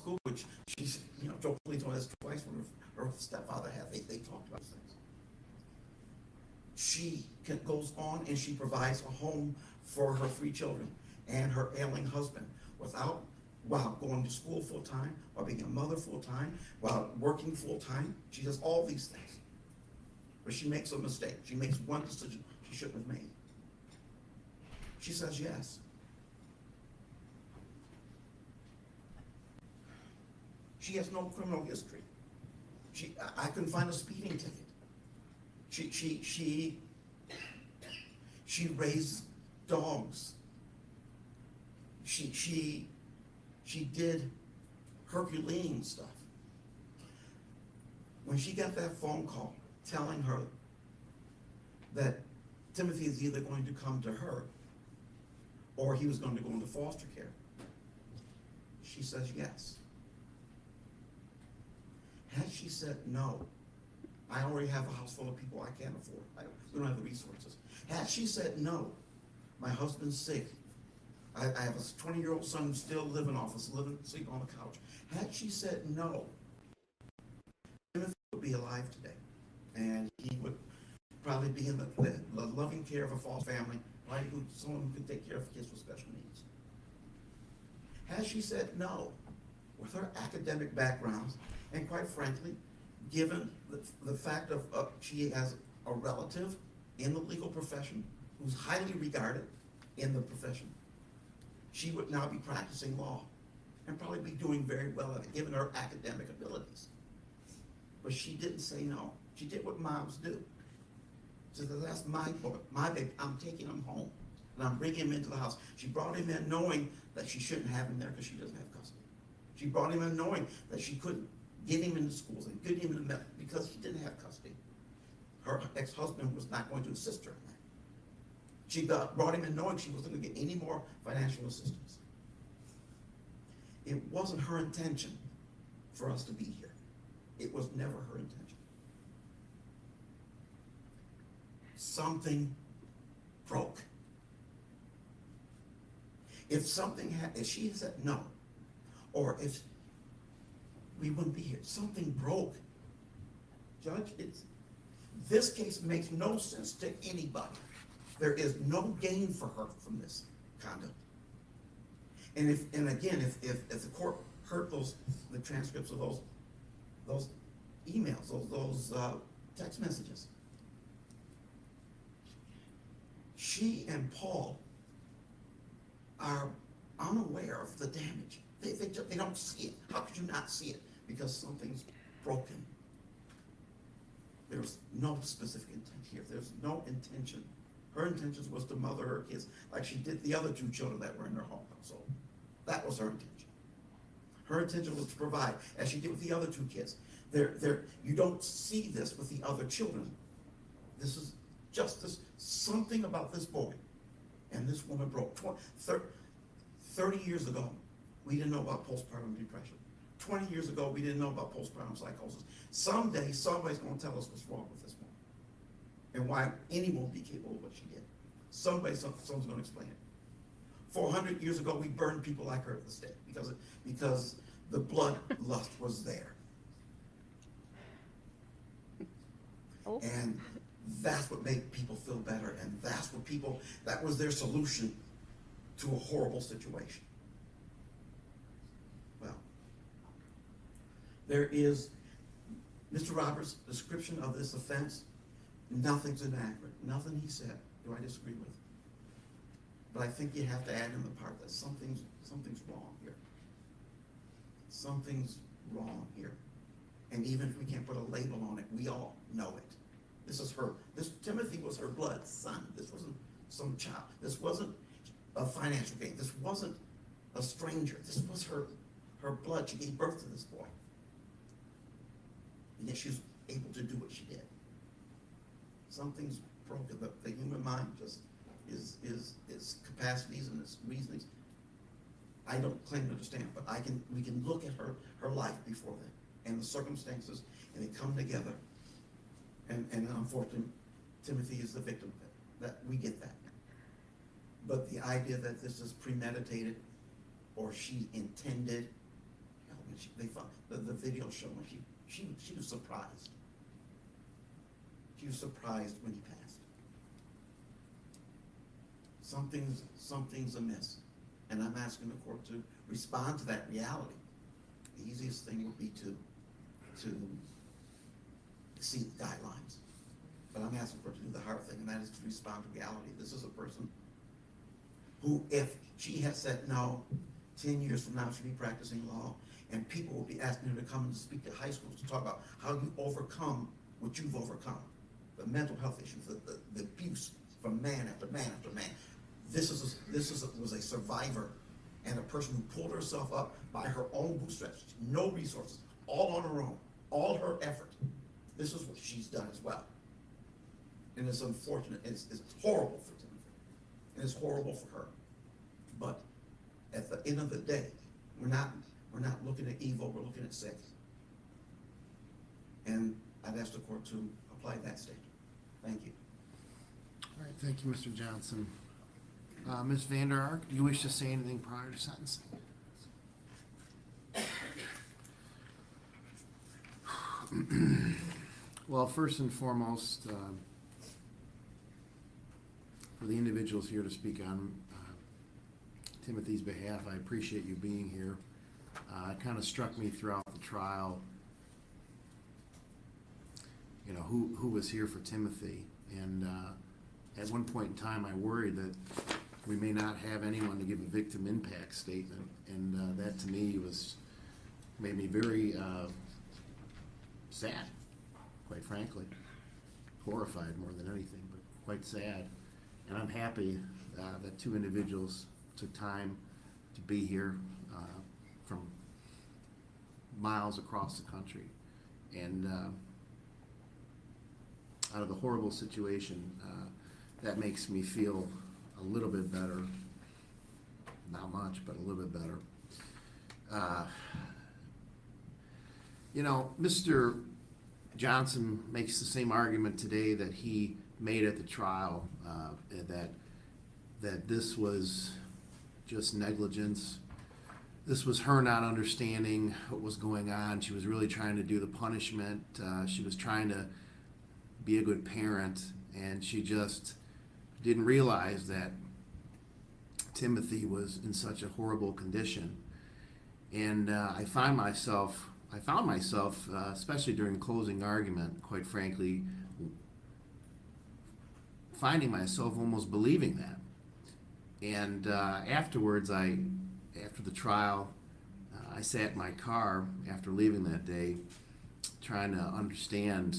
school, which she's, jokingly told us twice when her stepfather had, they talked about things. goes on and she provides a home for her 3 children and her ailing husband while going to school full-time, while being a mother full-time, while working full-time. She does all these things. But she makes a mistake. She makes one decision she shouldn't have made. She says yes. She has no criminal history. I couldn't find a speeding ticket. She raised dogs. She did Herculean stuff. When she got that phone call telling her that Timothy is either going to come to her or he was going to go into foster care, she says yes. Had she said no, I already have a house full of people I can't afford. We don't have the resources. Had she said no, my husband's sick. I have a 20-year-old son who's still living off us, sleeping on the couch. Had she said no, Timothy would be alive today. And he would probably be in the loving care of a foster family, right? Someone who could take care of kids with special needs. Had she said no, with her academic backgrounds, and quite frankly, given the fact of she has a relative in the legal profession who's highly regarded in the profession, she would now be practicing law and probably be doing very well at it, given her academic abilities. But she didn't say no. She did what moms do. She said, that's my boy, my baby, I'm taking him home, and I'm bringing him into the house. She brought him in knowing that she shouldn't have him there because she doesn't have custody. She brought him in knowing that she couldn't get him into schools and get him into medical because he didn't have custody. Her ex-husband was not going to assist her in that. She brought him in knowing she wasn't going to get any more financial assistance. It wasn't her intention for us to be here. It was never her intention. Something broke. If she had said no, or if we wouldn't be here, something broke. Judge, this case makes no sense to anybody. There is no gain for her from this conduct. And if the court heard the transcripts of those emails, those text messages, she and Paul are unaware of the damage. They don't see it. How could you not see it? Because something's broken. There's no specific intent here. There's no intention. Her intention was to mother her kids like she did the other 2 children that were in her household. That was her intention. Her intention was to provide, as she did with the other 2 kids. You don't see this with the other children. This is justice. Something about this boy and this woman broke. 30 years ago, we didn't know about postpartum depression. 20 years ago, we didn't know about postpartum psychosis. Someday, somebody's going to tell us what's wrong with this woman and why anyone will be capable of what she did. Someone's going to explain it. 400 years ago, we burned people like her at the stake because the blood lust was there. Oh. And that's what made people feel better, and that was their solution to a horrible situation. Well, there is Mr. Roberts' description of this offense. Nothing's inaccurate. Nothing he said do I disagree with. But I think you have to add in the part that something's wrong here. Something's wrong here. And even if we can't put a label on it, we all know it. Timothy was her blood son. This wasn't some child. This wasn't a financial gain. This wasn't a stranger. This was her blood. She gave birth to this boy. And yet she was able to do what she did. Something's broken. The human mind just its capacities and its reasonings. I don't claim to understand, but we can look at her life before then and the circumstances, and they come together. And unfortunately, Timothy is the victim of it. That we get that. But the idea that this is premeditated or she intended, they found the video showing she was surprised. She was surprised when he passed. something's amiss. And I'm asking the court to respond to that reality. The easiest thing would be to exceed the guidelines. But I'm asking for her to do the hard thing, and that is to respond to reality. This is a person who, if she had said no, 10 years from now she'll be practicing law, and people will be asking her to come and speak to high schools to talk about how you overcome what you've overcome. The mental health issues, the abuse from man after man after man. This was a survivor and a person who pulled herself up by her own bootstraps, no resources, all on her own, all her effort. This is what she's done as well. And it's unfortunate, it's horrible for Timothy, and it's horrible for her. But at the end of the day, we're not looking at evil, we're looking at sin. And I've asked the court to apply that standard. Thank you. All right, thank you, Mr. Johnson. Ms. Vander Ark, do you wish to say anything prior to sentencing? Well, first and foremost, for the individuals here to speak on Timothy's behalf, I appreciate you being here. It kind of struck me throughout the trial, you know, who was here for Timothy. And at one point in time, I worried that we may not have anyone to give a victim impact statement. And that to me made me very sad, quite frankly. Horrified more than anything, but quite sad. And I'm happy that two individuals took time to be here from miles across the country. And out of the horrible situation, that makes me feel a little bit better. Not much, but a little bit better. You know, Mr. Johnson makes the same argument today that he made at the trial, that this was just negligence. This was her not understanding what was going on. She was really trying to do the punishment. She was trying to be a good parent, and she just didn't realize that Timothy was in such a horrible condition. And I found myself, especially during closing argument, quite frankly, finding myself almost believing that. And afterwards, after the trial, I sat in my car after leaving that day, trying to understand,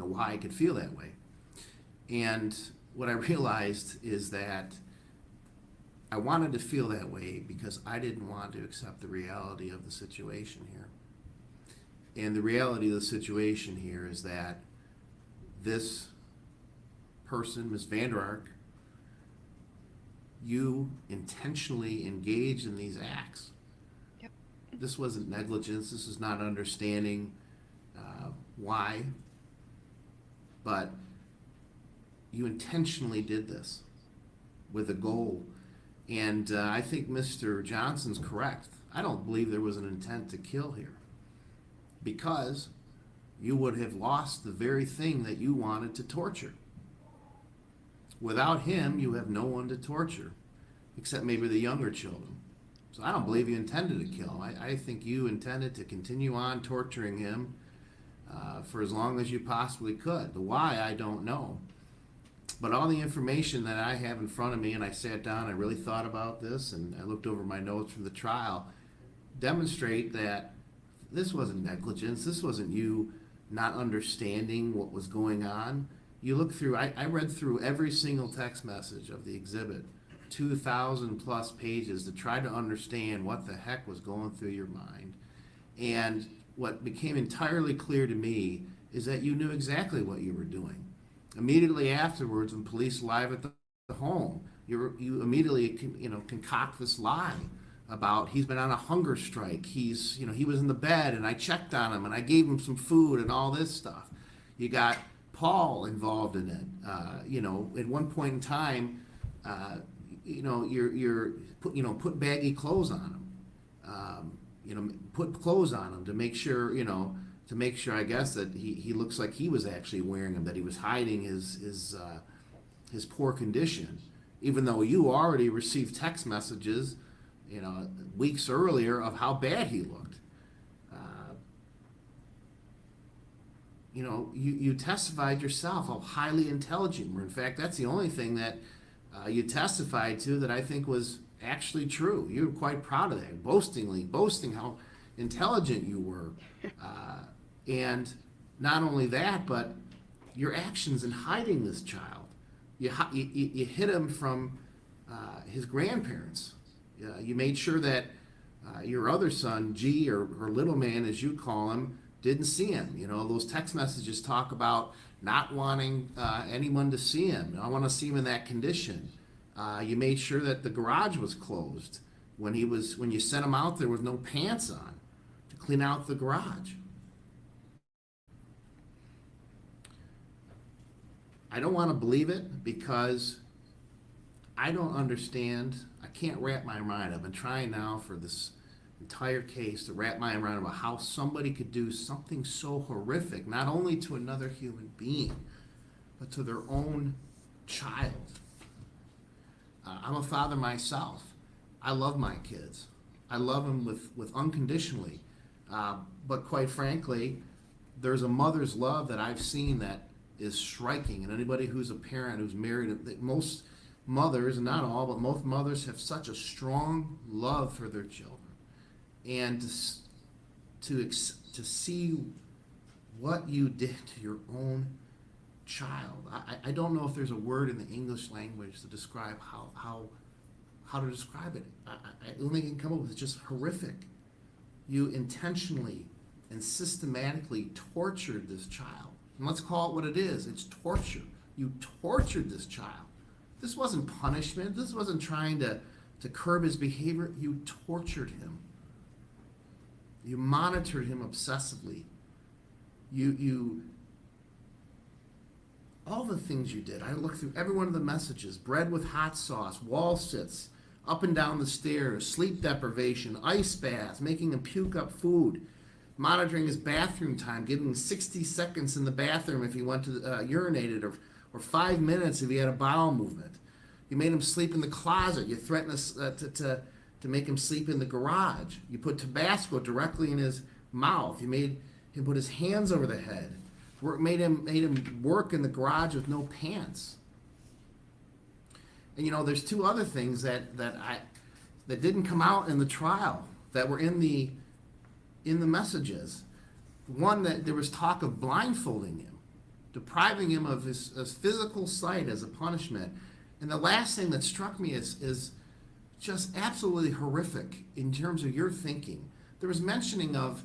why I could feel that way. And what I realized is that I wanted to feel that way because I didn't want to accept the reality of the situation here. And the reality of the situation here is that this person, Ms. Vander Ark, you intentionally engaged in these acts. Yep. This wasn't negligence. This is not understanding why, but you intentionally did this with a goal. And I think Mr. Johnson's correct. I don't believe there was an intent to kill here, because you would have lost the very thing that you wanted to torture. Without him, you have no one to torture, except maybe the younger children. So I don't believe you intended to kill him. I think you intended to continue on torturing him for as long as you possibly could. The why, I don't know. But all the information that I have in front of me, and I sat down, I really thought about this, and I looked over my notes from the trial, demonstrate that this wasn't negligence. This wasn't you not understanding what was going on. You look through, I read through every single text message of the exhibit, 2,000 plus pages, to try to understand what the heck was going through your mind. And what became entirely clear to me is that you knew exactly what you were doing. Immediately afterwards, when police arrived at the home, you immediately concoct this lie about he's been on a hunger strike. He was in the bed, and I checked on him, and I gave him some food, and all this stuff. You got Paul involved in it. At one point in time, put baggy clothes on him. Put clothes on him to make sure, I guess, that he looks like he was actually wearing them, that he was hiding his his poor condition, even though you already received text messages, weeks earlier of how bad he looked. You testified yourself how highly intelligent you were. In fact, that's the only thing that you testified to that I think was actually true. You were quite proud of that, boasting how intelligent you were. And not only that, but your actions in hiding this child. You hid him from his grandparents. You made sure that your other son, G, or little man, as you call him, didn't see him. Those text messages talk about not wanting anyone to see him. I want to see him in that condition. You made sure that the garage was closed. When you sent him out there with no pants on to clean out the garage. I don't want to believe it because I don't understand. I can't wrap my mind. I've been trying now for this entire case to wrap my mind about how somebody could do something so horrific, not only to another human being, but to their own child. I'm a father myself. I love my kids. I love them with unconditionally. But quite frankly, there's a mother's love that I've seen that is striking. And anybody who's a parent who's married, most mothers, not all, but most mothers have such a strong love for their children. And to see what you did to your own child. I don't know if there's a word in the English language to describe how to describe it. The only thing I can come up with is just horrific. You intentionally and systematically tortured this child. And let's call it what it is. It's torture. You tortured this child. This wasn't punishment. This wasn't trying to curb his behavior. You tortured him. You monitored him obsessively. You all the things you did. I looked through every one of the messages. Bread with hot sauce, wall sits, up and down the stairs, sleep deprivation, ice baths, making him puke up food, monitoring his bathroom time, giving him 60 seconds in the bathroom if he went to urinated, or 5 minutes if he had a bowel movement. You made him sleep in the closet. You threatened to make him sleep in the garage. You put Tabasco directly in his mouth. You made him put his hands over the head. Made him work in the garage with no pants. And there's two other things that didn't come out in the trial that were in the messages. One, that there was talk of blindfolding him, depriving him of his physical sight as a punishment. And the last thing that struck me is just absolutely horrific in terms of your thinking. There was mentioning of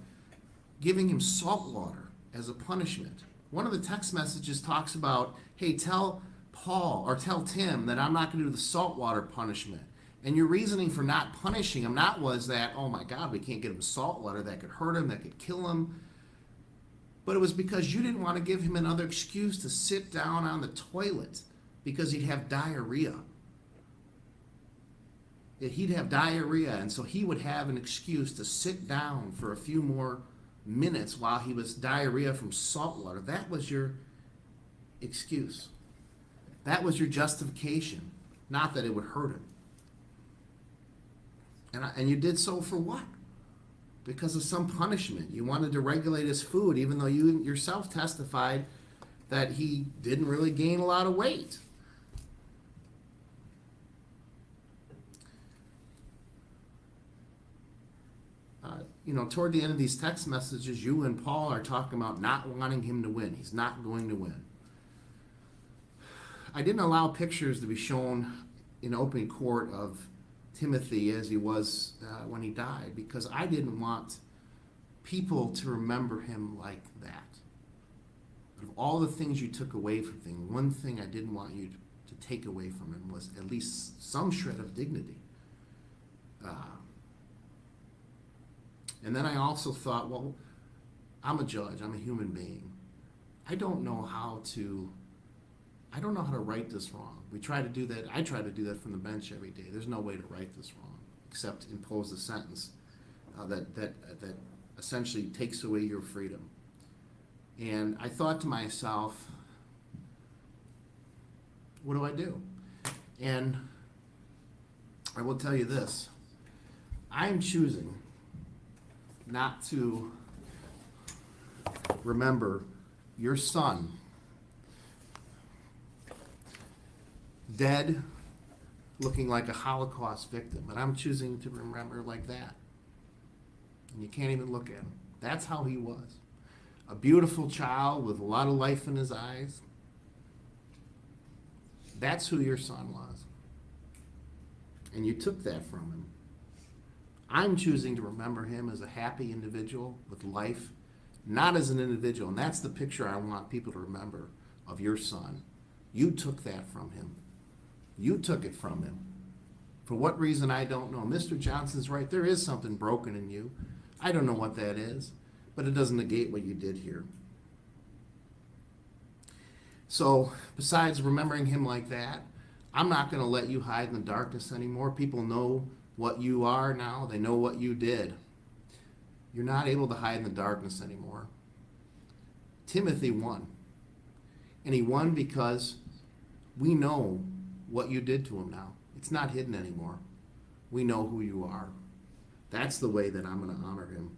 giving him salt water as a punishment. One of the text messages talks about, hey, tell Paul or tell Tim that I'm not going to do the salt water punishment. And your reasoning for not punishing him was that, oh my God, we can't get him salt water, that could hurt him, that could kill him. But it was because you didn't want to give him another excuse to sit down on the toilet because he'd have diarrhea. He'd have diarrhea, and so he would have an excuse to sit down for a few more minutes while he was diarrhea from salt water. That was your excuse. That was your justification, not that it would hurt him. And you did so for what? Because of some punishment. You wanted to regulate his food, even though you yourself testified that he didn't really gain a lot of weight. Toward the end of these text messages, you and Paul are talking about not wanting him to win. He's not going to win. I didn't allow pictures to be shown in open court of Timothy as he was when he died, because I didn't want people to remember him like that. Of all the things you took away from him, one thing I didn't want you to take away from him was at least some shred of dignity. And then I also thought, well, I'm a judge, I'm a human being. I don't know how to right this wrong. We try to do that. I try to do that from the bench every day. There's no way to right this wrong except impose a sentence that essentially takes away your freedom. And I thought to myself, what do I do? And I will tell you this. I'm choosing not to remember your son dead, looking like a Holocaust victim, but I'm choosing to remember like that. And you can't even look at him. That's how he was. A beautiful child with a lot of life in his eyes. That's who your son was. And you took that from him. I'm choosing to remember him as a happy individual with life, not as an individual. And that's the picture I want people to remember of your son. You took that from him. You took it from him. For what reason, I don't know. Mr. Johnson's right. There is something broken in you. I don't know what that is, but it doesn't negate what you did here. So, besides remembering him like that, I'm not going to let you hide in the darkness anymore. People know what you are now. They know what you did. You're not able to hide in the darkness anymore. Timothy won. And he won because we know what you did to him now. It's not hidden anymore. We know who you are. That's the way that I'm going to honor him.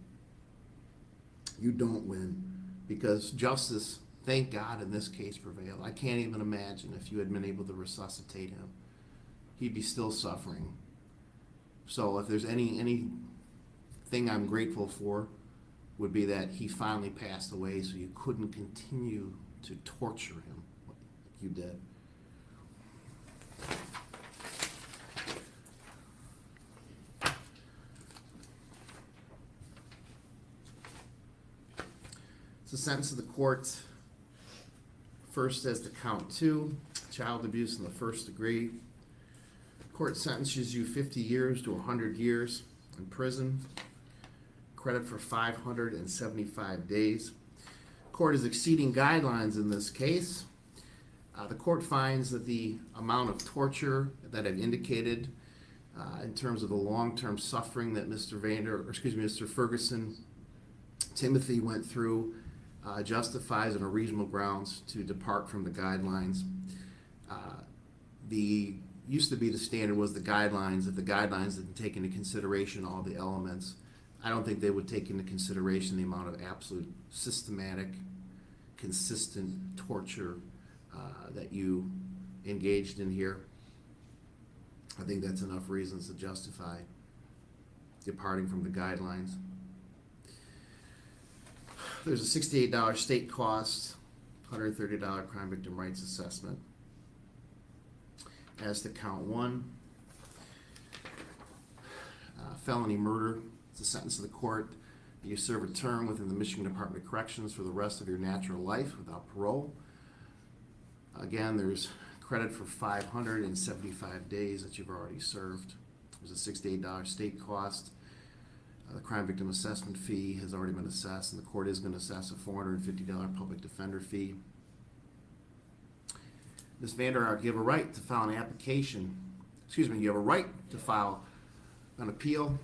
You don't win because justice, thank God, in this case prevailed. I can't even imagine if you had been able to resuscitate him. He'd be still suffering. So if there's anything I'm grateful for, would be that he finally passed away so you couldn't continue to torture him like you did. It's the sentence of the court. First as to count 2, child abuse in the first degree. Court sentences you 50 years to 100 years in prison. Credit for 575 days. Court is exceeding guidelines in this case. The court finds that the amount of torture that I've indicated in terms of the long-term suffering that Mr. Ferguson, Timothy went through justifies on a reasonable grounds to depart from the guidelines. Used to be the standard was the guidelines. If the guidelines didn't take into consideration all the elements, I don't think they would take into consideration the amount of absolute systematic, consistent torture that you engaged in here. I think that's enough reasons to justify departing from the guidelines. There's a $68 state cost, $130 crime victim rights assessment. As to count 1, felony murder. It's a sentence of the court. You serve a term within the Michigan Department of Corrections for the rest of your natural life without parole. Again, there's credit for 575 days that you've already served. There's a $68 state cost. The crime victim assessment fee has already been assessed, and the court is going to assess a $450 public defender fee. Ms. Vander Ark, you have a right to file an application. You have a right to file an appeal.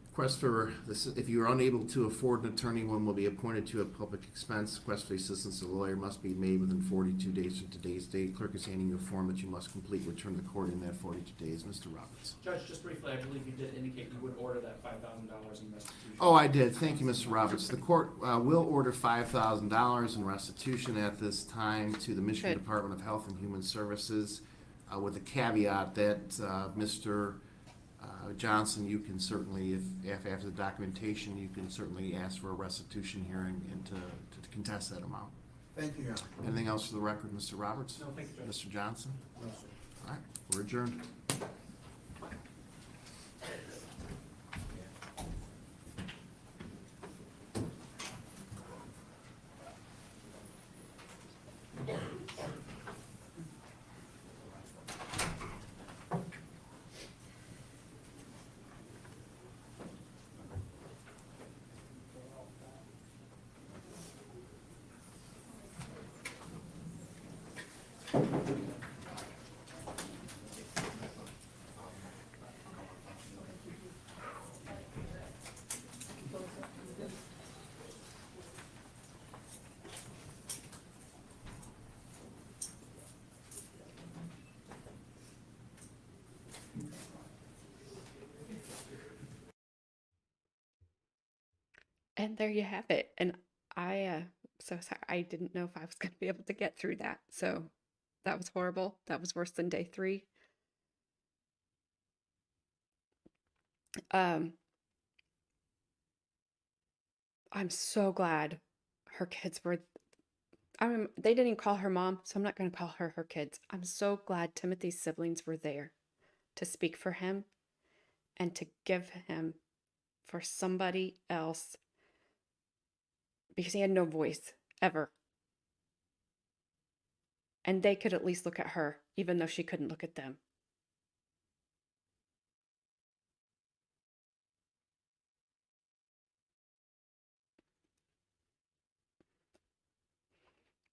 Request for this, if you are unable to afford an attorney, one will be appointed to a public expense. Request for assistance to a lawyer must be made within 42 days from today's date. Clerk is handing you a form that you must complete. Return to the court in that 42 days. Mr. Roberts. Judge, just briefly, I believe you did indicate you would order that $5,000 in restitution. Oh, I did. Thank you, Mr. Roberts. The court will order $5,000 in restitution at this time to the Michigan Good. Department of Health and Human Services, with a caveat that Mr. Johnson, you can certainly, if after the documentation, you can certainly ask for a restitution hearing and to contest that amount. Thank you, Your Honor. Anything else for the record, Mr. Roberts? No, thank you, Judge. Mr. Johnson? No, sir. All right, we're adjourned. And there you have it. And so sorry. I didn't know if I was going to be able to get through that. So that was horrible. That was worse than day 3. Um, I'm so glad her kids were. They didn't even call her mom, so I'm not going to call her kids. I'm so glad Timothy's siblings were there to speak for him and to give him for somebody else because he had no voice ever. And they could at least look at her, even though she couldn't look at them.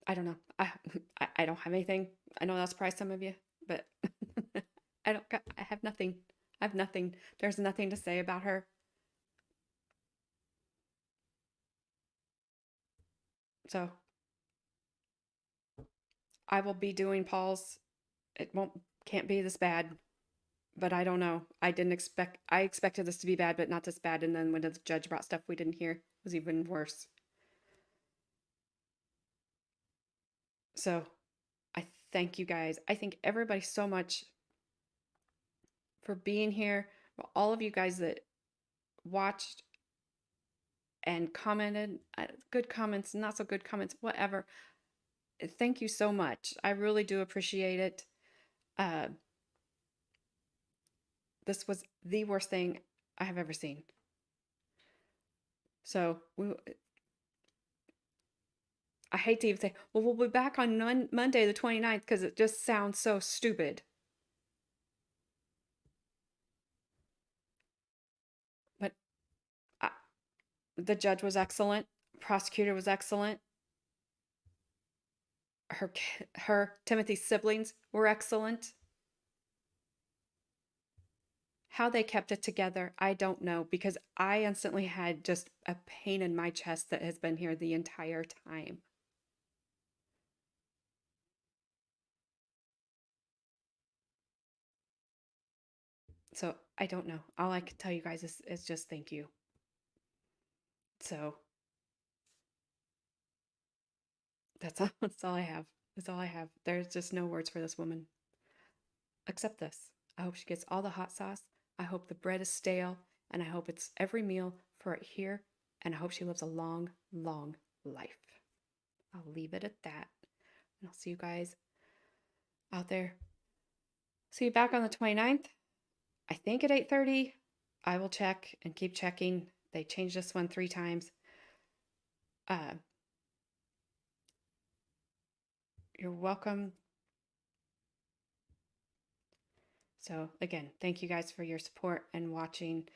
I don't know. I don't have anything. I know that'll surprise some of you, but I have nothing. I have nothing. There's nothing to say about her. So I will be doing Paul's. Can't be this bad, but I don't know. I expected this to be bad, but not this bad. And then when the judge brought stuff we didn't hear, it was even worse. So I thank you guys. I thank everybody so much for being here. All of you guys that watched and commented, good comments, not so good comments, whatever. Thank you so much. I really do appreciate it. This was the worst thing I have ever seen. So I hate to even say, well, we'll be back on Monday the 29th because it just sounds so stupid. But the judge was excellent. Prosecutor was excellent. Her Timothy's siblings were excellent. How they kept it together, I don't know, because I instantly had just a pain in my chest that has been here the entire time. So I don't know. All I can tell you guys is just thank you. So that's all I have. That's all I have. There's just no words for this woman. Except this. I hope she gets all the hot sauce. I hope the bread is stale. And I hope it's every meal for it here. And I hope she lives a long, long life. I'll leave it at that. And I'll see you guys out there. See you back on the 29th. I think at 8:30. I will check and keep checking. They changed this one 3 times. You're welcome. So again, thank you guys for your support and watching.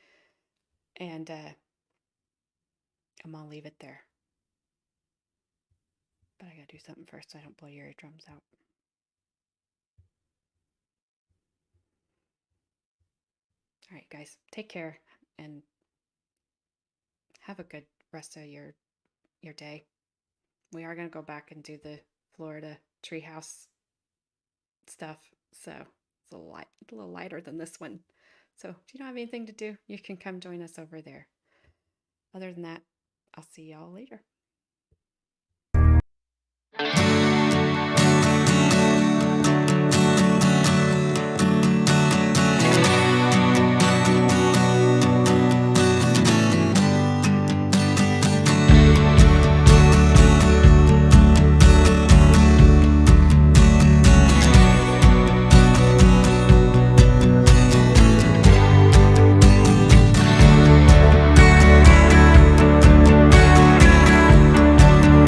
And I'm gonna leave it there. But I gotta do something first so I don't blow your eardrums out. All right, guys, take care and have a good rest of your day. We are gonna go back and do the Florida treehouse stuff, so it's a little lighter than this one. So if you don't have anything to do, you can come join us over there. Other than that, I'll see y'all later.